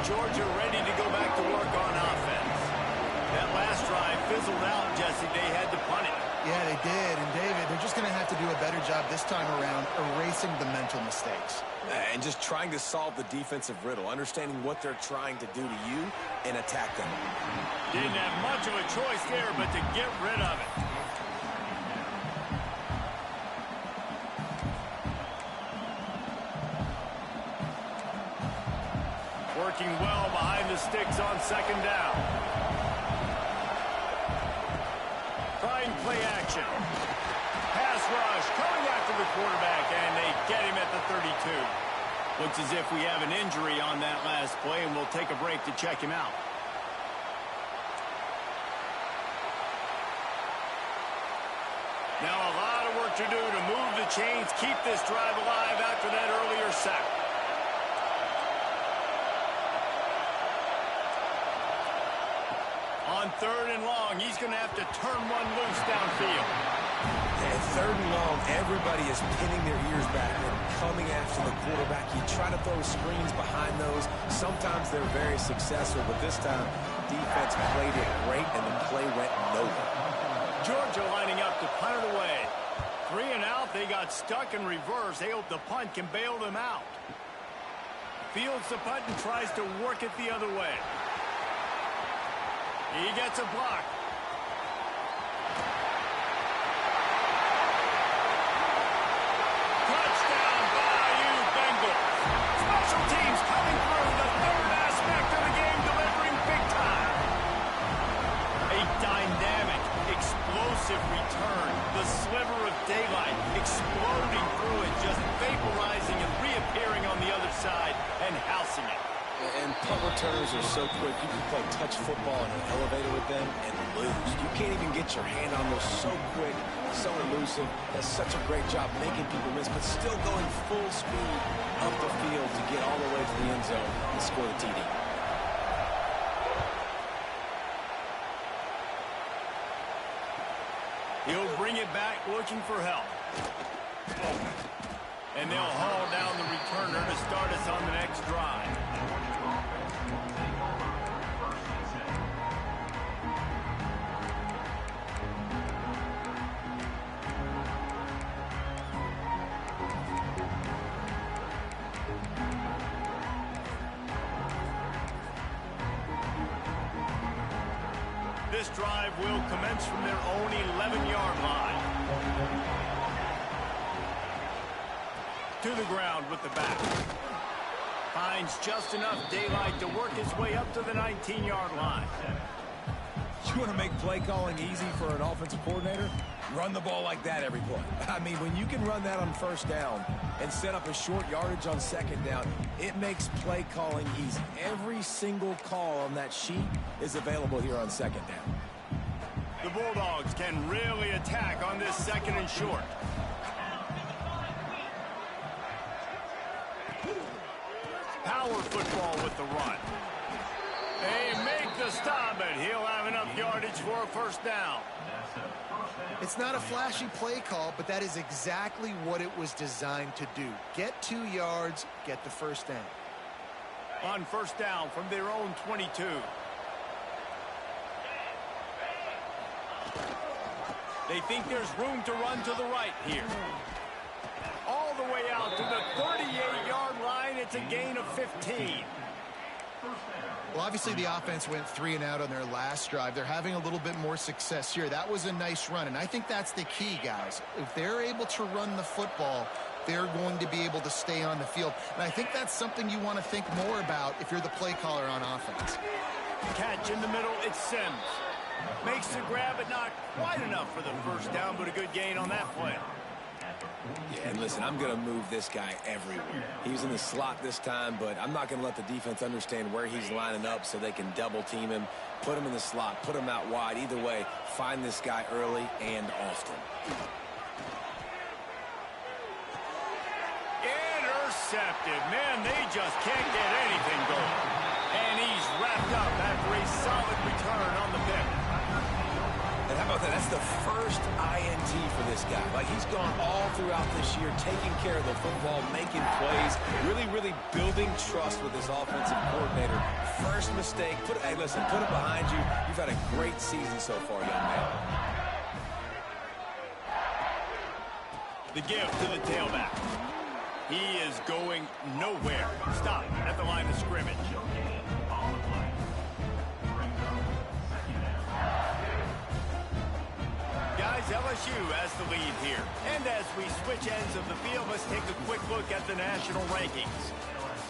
Georgia ready to go back to work on offense. That last drive fizzled out, Jesse. They had to punt it. Yeah, they did. And, David, they're just going to have to do a better job this time around erasing the mental mistakes. And just trying to solve the defensive riddle, understanding what they're trying to do to you and attack them. Didn't have much of a choice there, but to get rid of it. Working well behind the sticks on second down. Trying play action. Pass rush coming after the quarterback, and they get him at the 32. Looks as if we have an injury on that last play, and we'll take a break to check him out. Now a lot of work to do to move the chains, keep this drive alive after that earlier sack. On third and long, he's going to have to turn one loose downfield. And third and long, everybody is pinning their ears back and coming after the quarterback. You try to throw screens behind those. Sometimes they're very successful, but this time, defense played it great, and the play went nowhere. Georgia lining up to punt it away. 3 and out, they got stuck in reverse. They hope the punt can bail them out. Fields the punt and tries to work it the other way. He gets a block. Touchdown, Bayou Bengals. Special teams coming through, the third aspect of the game, delivering big time. A dynamic, explosive return. The sliver of daylight exploding through it, just vaporizing and reappearing on the other side and housing it. And punt returners are so quick. You can play touch football in an elevator with them and lose. You can't even get your hand on those. So quick, so elusive. Does such a great job making people miss, but still going full speed up the field to get all the way to the end zone and score the TD. He'll bring it back looking for help. And they'll haul down the returner to start us on the next drive. This drive will commence from their own 11-yard line. To the ground with the back. Finds just enough daylight to work his way up to the 19-yard line. You want to make play calling easy for an offensive coordinator? Run the ball like that every play. I mean, when you can run that on first down and set up a short yardage on second down, it makes play calling easy. Every single call on that sheet is available here on second down. The Bulldogs can really attack on this second and short. Power football with the run. They make the stop, but he'll have enough yardage for a first down. It's not a flashy play call, but that is exactly what it was designed to do. Get 2 yards, get the first down. On first down from their own 22. They think there's room to run to the right here. All the way out to the 38-yard line. It's a gain of 15. Well, obviously the offense went 3 and out on their last drive. They're having a little bit more success here. That was a nice run, and I think that's the key, guys. If they're able to run the football, they're going to be able to stay on the field. And I think that's something you want to think more about if you're the play caller on offense. Catch in the middle, it's Sims. Makes the grab, but not quite enough for the first down, but a good gain on that play. Yeah, and listen, I'm going to move this guy everywhere. He was in the slot this time, but I'm not going to let the defense understand where he's lining up so they can double team him, put him in the slot, put him out wide. Either way, find this guy early and often. Intercepted. Man, they just can't get anything going. And he's wrapped up after a solid return on the pick. And how about that? That's the first INT for this guy. Like, he's gone all throughout this year, taking care of the football, making plays, really building trust with his offensive coordinator. First mistake, hey, listen, put it behind you. You've had a great season so far, young man. The give to the tailback. He is going nowhere. Stop at the line of scrimmage. Guys, LSU has the lead here. And as we switch ends of the field, let's take a quick look at the national rankings.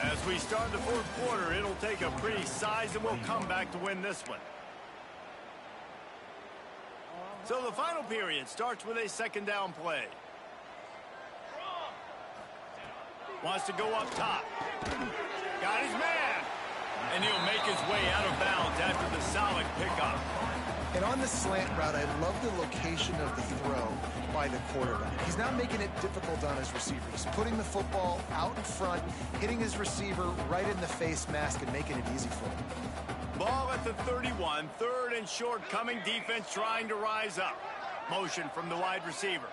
As we start the fourth quarter, it'll take a pretty size, and we'll come back to win this one. So the final period starts with a second down play. Wants to go up top. Got his man. And he'll make his way out of bounds after the solid pickup. And on the slant route, I love the location of the throw by the quarterback. He's not making it difficult on his receiver. He's putting the football out in front, hitting his receiver right in the face mask and making it easy for him. Ball at the 31, third and short coming, defense trying to rise up. Motion from the wide receiver.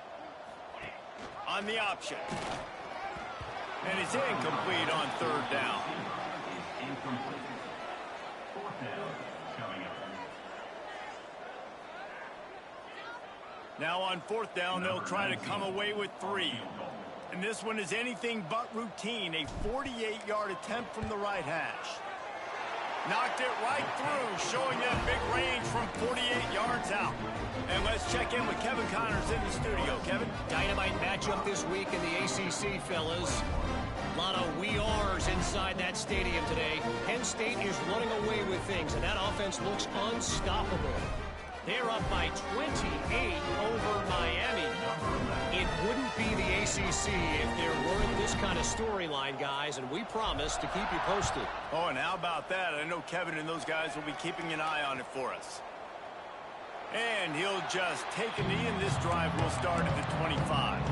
On the option. And it's incomplete on third down. Incomplete. Fourth down coming up. Now on fourth down, they'll try to come away with 3. And this one is anything but routine. A 48-yard attempt from the right hash. Knocked it right through, showing that big range from 48 yards out. And let's check in with Kevin Connors in the studio. Kevin? Dynamite matchup this week in the ACC, fellas. A lot of we are's inside that stadium today. Penn State is running away with things, and that offense looks unstoppable. They're up by 28 over Miami. It wouldn't be the ACC if there weren't this kind of storyline, guys, and we promise to keep you posted. Oh, and how about that? I know Kevin and those guys will be keeping an eye on it for us. And he'll just take a knee, and this drive will start at the 25.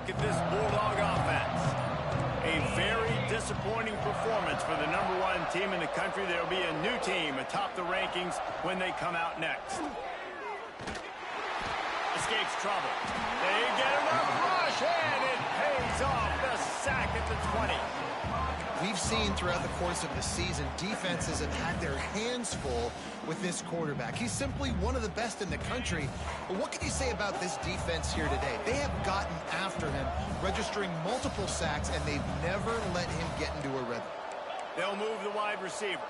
At this Bulldog offense. A very disappointing performance for the #1 team in the country. There will be a new team atop the rankings when they come out next. Escapes trouble. They get enough rush, and it pays off. The sack at the 20. We've seen throughout the course of the season, defenses have had their hands full with this quarterback. He's simply one of the best in the country. But what can you say about this defense here today? They have gotten after him, registering multiple sacks, and they've never let him get into a rhythm. They'll move the wide receiver.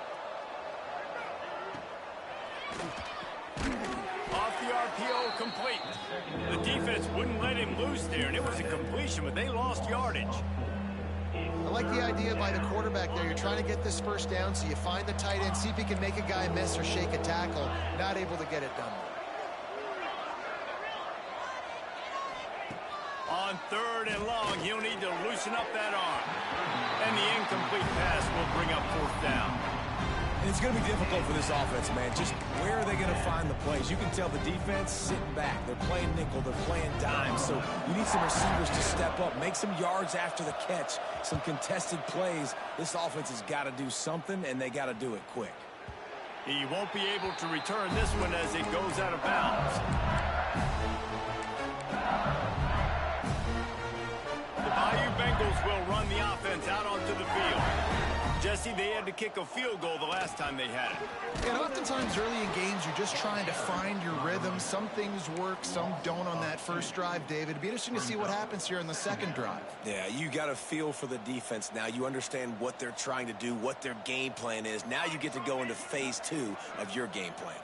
Off the RPO, complete. The defense wouldn't let him loose there, and it was a completion, but they lost yardage. I like the idea by the quarterback there. You're trying to get this first down, so you find the tight end, see if he can make a guy miss or shake a tackle. Not able to get it done. On third and long, he'll need to loosen up that arm. And the incomplete pass will bring up fourth down. And it's going to be difficult for this offense, man. Just where are they going to find the plays? You can tell the defense sitting back. They're playing nickel. They're playing dime. So you need some receivers to step up, make some yards after the catch, some contested plays. This offense has got to do something, and they got to do it quick. He won't be able to return this one as it goes out of bounds. The Bayou Bengals will run the offense out onto the field. Jesse, they had to kick a field goal the last time they had it. And oftentimes early in games, you're just trying to find your rhythm. Some things work, some don't on that first drive, David. It'd be interesting to see what happens here in the second drive. Yeah, you got a feel for the defense now. You understand what they're trying to do, what their game plan is. Now you get to go into phase 2 of your game plan.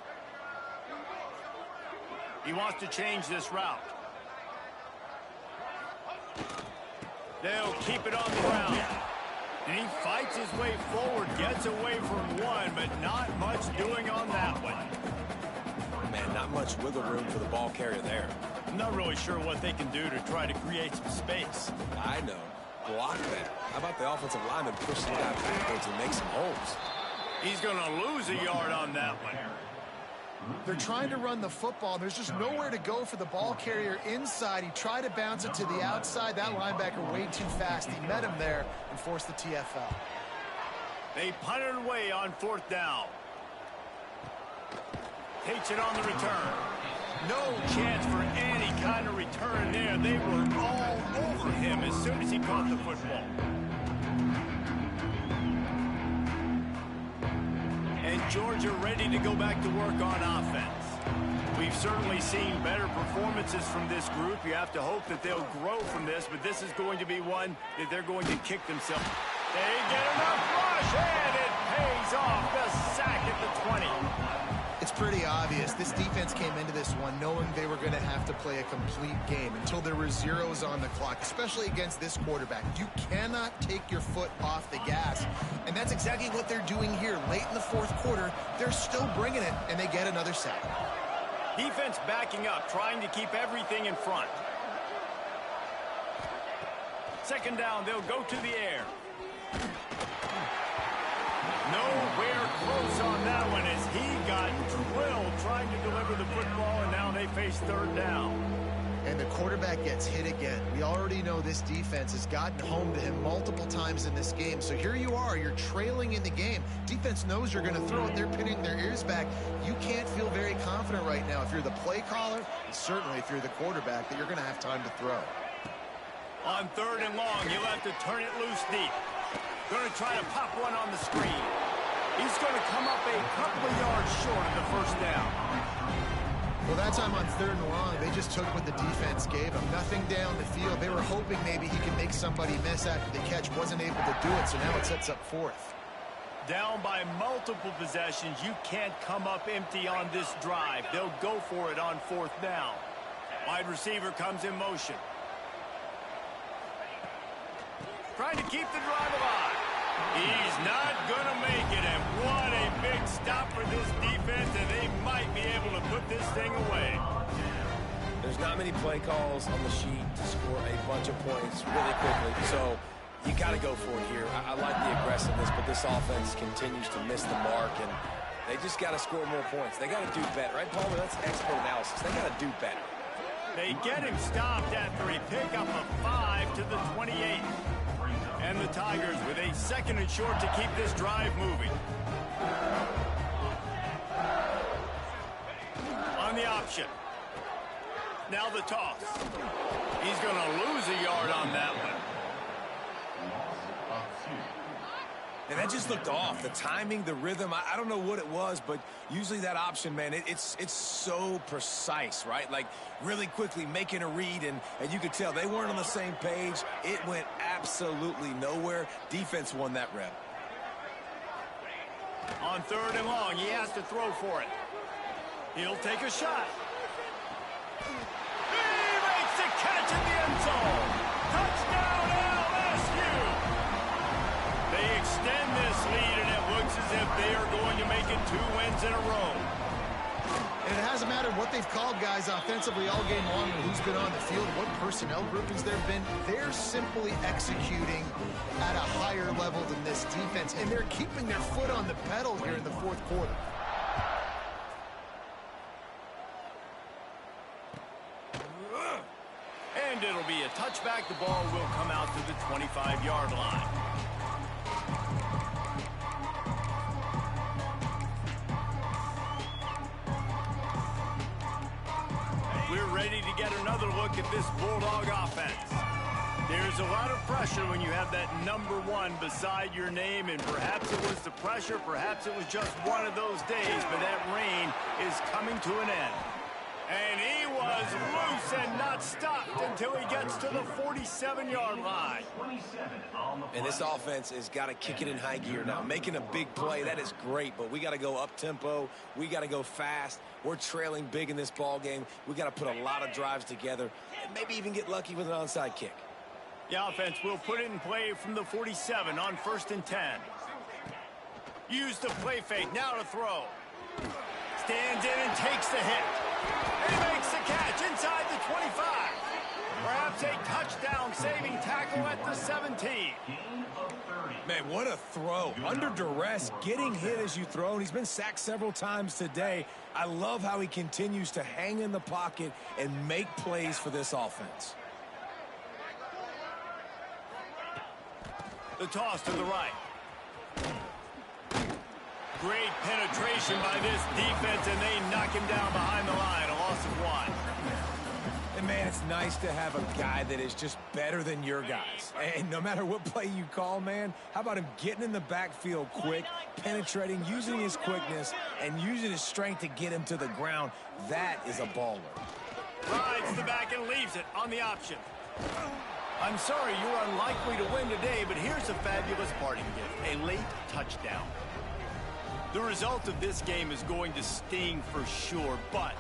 He wants to change this route. They'll keep it on the ground. And he fights his way forward, gets away from one, but not much doing on that one. Man, not much wiggle room for the ball carrier there. I'm not really sure what they can do to try to create some space. I know. Block that. How about the offensive lineman push some guy backwards and make some holes? He's going to lose a yard on that one. They're trying to run the football. There's just nowhere to go for the ball carrier inside. He tried to bounce it to the outside. That linebacker way too fast. He met him there and forced the TFL. They punt it away on 4th down. Takes it on the return. No chance for any kind of return there. They were all over him as soon as he caught the football. And Georgia ready to go back to work on offense. We've certainly seen better performances from this group. You have to hope that they'll grow from this, but this is going to be one that they're going to kick themselves. They get enough rush, and it pays off. The sack at the 20. It's pretty obvious. This defense came into this one knowing they were going to have to play a complete game until there were zeros on the clock, especially against this quarterback. You cannot take your foot off the gas, and that's exactly what they're doing here. Late in the 4th quarter, they're still bringing it, and they get another sack. Defense backing up, trying to keep everything in front. 2nd down, they'll go to the air. Nowhere close on that one as he got drilled trying to deliver the football, and now they face 3rd down. And the quarterback gets hit again. We already know this defense has gotten home to him multiple times in this game. So here you are, you're trailing in the game. Defense knows you're going to throw it. They're pinning their ears back. You can't feel very confident right now if you're the play caller, and certainly if you're the quarterback, that you're going to have time to throw. On 3rd and long, you'll have to turn it loose deep. Going to try to pop one on the screen. He's going to come up a couple of yards short of the 1st down. Well, that time on 3rd and long, they just took what the defense gave him. Nothing down the field. They were hoping maybe he could make somebody miss after the catch. Wasn't able to do it, so now it sets up 4th. Down by multiple possessions. You can't come up empty on this drive. They'll go for it on 4th down. Wide receiver comes in motion. Trying to keep the drive alive. He's not going to make it, and what a big stop for this defense, and they might be able to put this thing away. There's not many play calls on the sheet to score a bunch of points really quickly, so you got to go for it here. I like the aggressiveness, but this offense continues to miss the mark, and they just got to score more points. They got to do better, right, Palmer? That's expert analysis. They got to do better. They get him stopped after a pickup of 5 to the 28. And the Tigers with a 2nd and short to keep this drive moving. On the option. Now the toss. He's going to lose a yard on that one. And that just looked off. The timing, the rhythm, I don't know what it was, but usually that option, man, it's so precise, right? Like really quickly making a read, and you could tell they weren't on the same page. It went absolutely nowhere. Defense won that rep. On 3rd and long, he has to throw for it. He'll take a shot. He makes the catch in the end zone. Touchdown, LSU. They extend this lead, and it looks as if they are going to make it 2 wins in a row. And it hasn't mattered what they've called guys offensively all game long, or who's been on the field, what personnel groupings there have been. They're simply executing at a higher level than this defense, and they're keeping their foot on the pedal here in the 4th quarter. And it'll be a touchback. The ball will come out to the 25-yard line. We're ready to get another look at this Bulldog offense. There's a lot of pressure when you have that number 1 beside your name, and perhaps it was the pressure, perhaps it was just one of those days, but that rain is coming to an end. And he was loose and not stopped until he gets to the 47-yard line. And this offense has got to kick it in high gear now. Making a big play, that is great, but we got to go up-tempo. We got to go fast. We're trailing big in this ball game. We got to put a lot of drives together and maybe even get lucky with an onside kick. The offense will put it in play from the 47 on 1st and 10. Use the play fake, now to throw. Stands in and takes the hit. And he makes the catch inside the 25. Perhaps a touchdown-saving tackle at the 17. Man, what a throw. Under duress, getting hit as you throw, and he's been sacked several times today. I love how he continues to hang in the pocket and make plays for this offense. The toss to the right. Great penetration by this defense, and they knock him down behind the line. A loss of 1. And, man, it's nice to have a guy that is just better than your guys. And no matter what play you call, man, how about him getting in the backfield quick, penetrating, using his quickness, and using his strength to get him to the ground? That is a baller. Rides the back and leaves it on the option. I'm sorry you're unlikely to win today, but here's a fabulous parting gift. A late touchdown. The result of this game is going to sting for sure, but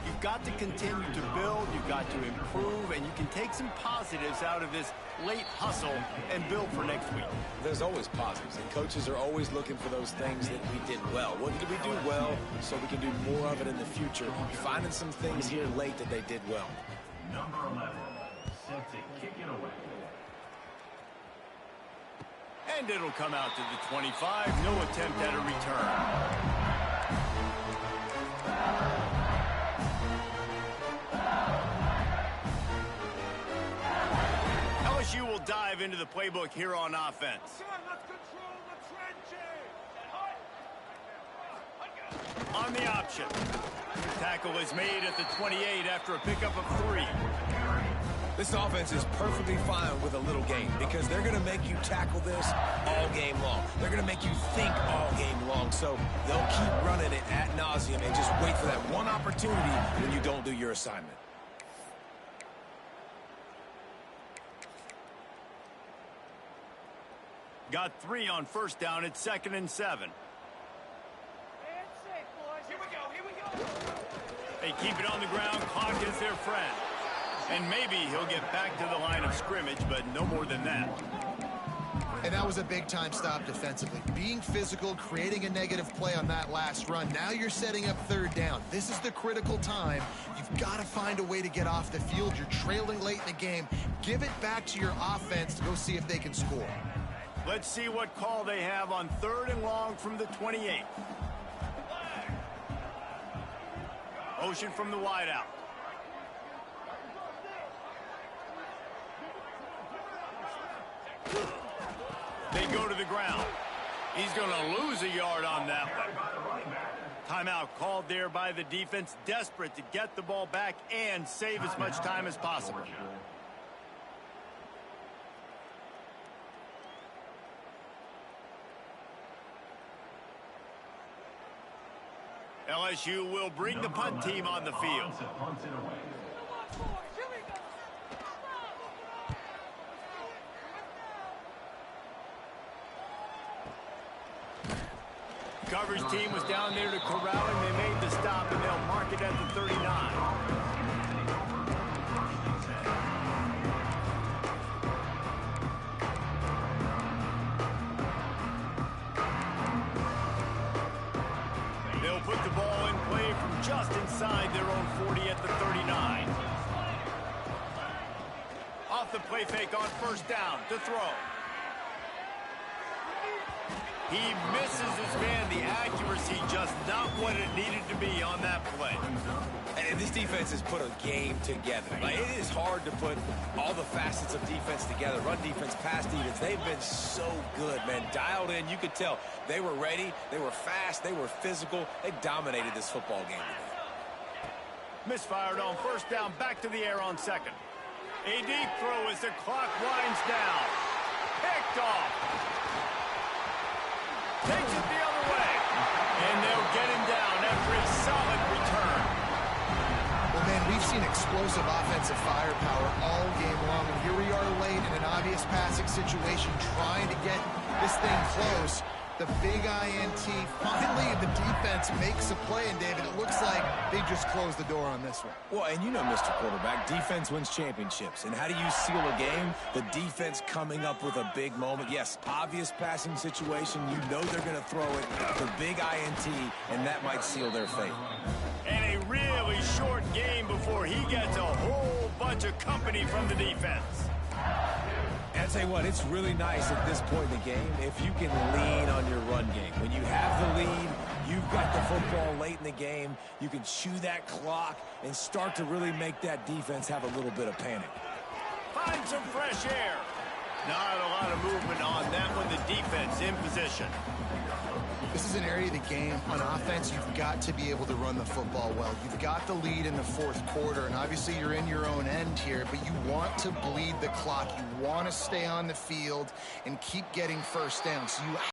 you've got to continue to build, you've got to improve, and you can take some positives out of this late hustle and build for next week. There's always positives, and coaches are always looking for those things that we did well. What did we do well so we can do more of it in the future? Finding some things here late that they did well. Number 11, set to kick it away. And it'll come out to the 25. No attempt at a return. LSU will dive into the playbook here on offense. On the option. Tackle is made at the 28 after a pickup of 3. This offense is perfectly fine with a little game because they're going to make you tackle this all game long. They're going to make you think all game long. So they'll keep running it ad nauseum and just wait for that one opportunity when you don't do your assignment. Got 3 on 1st down. It's 2nd and 7. Here we go. They keep it on the ground. Clock is their friend. And maybe he'll get back to the line of scrimmage, but no more than that. And that was a big-time stop defensively. Being physical, creating a negative play on that last run. Now you're setting up 3rd down. This is the critical time. You've got to find a way to get off the field. You're trailing late in the game. Give it back to your offense to go see if they can score. Let's see what call they have on 3rd and long from the 28. Motion from the wideout. They go to the ground. He's going to lose a yard on that one. Timeout called there by the defense, desperate to get the ball back and save as much time as possible. LSU will bring the punt team on the field. Coverage team was down there to corral him. They made the stop, and they'll mark it at the 39. They'll put the ball in play from just inside their own 40 at the 39. Off the play fake on 1st down to throw. He misses his man. The accuracy just not what it needed to be on that play. And this defense has put a game together. Like, it is hard to put all the facets of defense together. Run defense, pass defense. They've been so good, man. Dialed in. You could tell they were ready. They were fast. They were physical. They dominated this football game today. Misfired on 1st down. Back to the air on 2nd. A deep throw as the clock winds down. Picked off. Takes it the other way. And they'll get him down after a solid return. Well, man, we've seen explosive offensive firepower all game long. And here we are late in an obvious passing situation trying to get this thing close. The big INT, finally the defense defense makes a play, and David, it looks like they just closed the door on this one. Well, and you know, Mr. Quarterback, defense wins championships. And how do you seal a game? The defense coming up with a big moment. Yes, obvious passing situation. You know they're going to throw it. The big INT, and that might seal their fate. And a really short game before he gets a whole bunch of company from the defense. And I'll tell you what, it's really nice at this point in the game if you can lean on your run game. When you have the lead, you've got the football late in the game, you can chew that clock and start to really make that defense have a little bit of panic. Find some fresh air. Not a lot of movement on that one. The defense in position. This is an area of the game. On offense, you've got to be able to run the football well. You've got the lead in the fourth quarter, and obviously you're in your own end here, but you want to bleed the clock. You want to stay on the field and keep getting first down. So you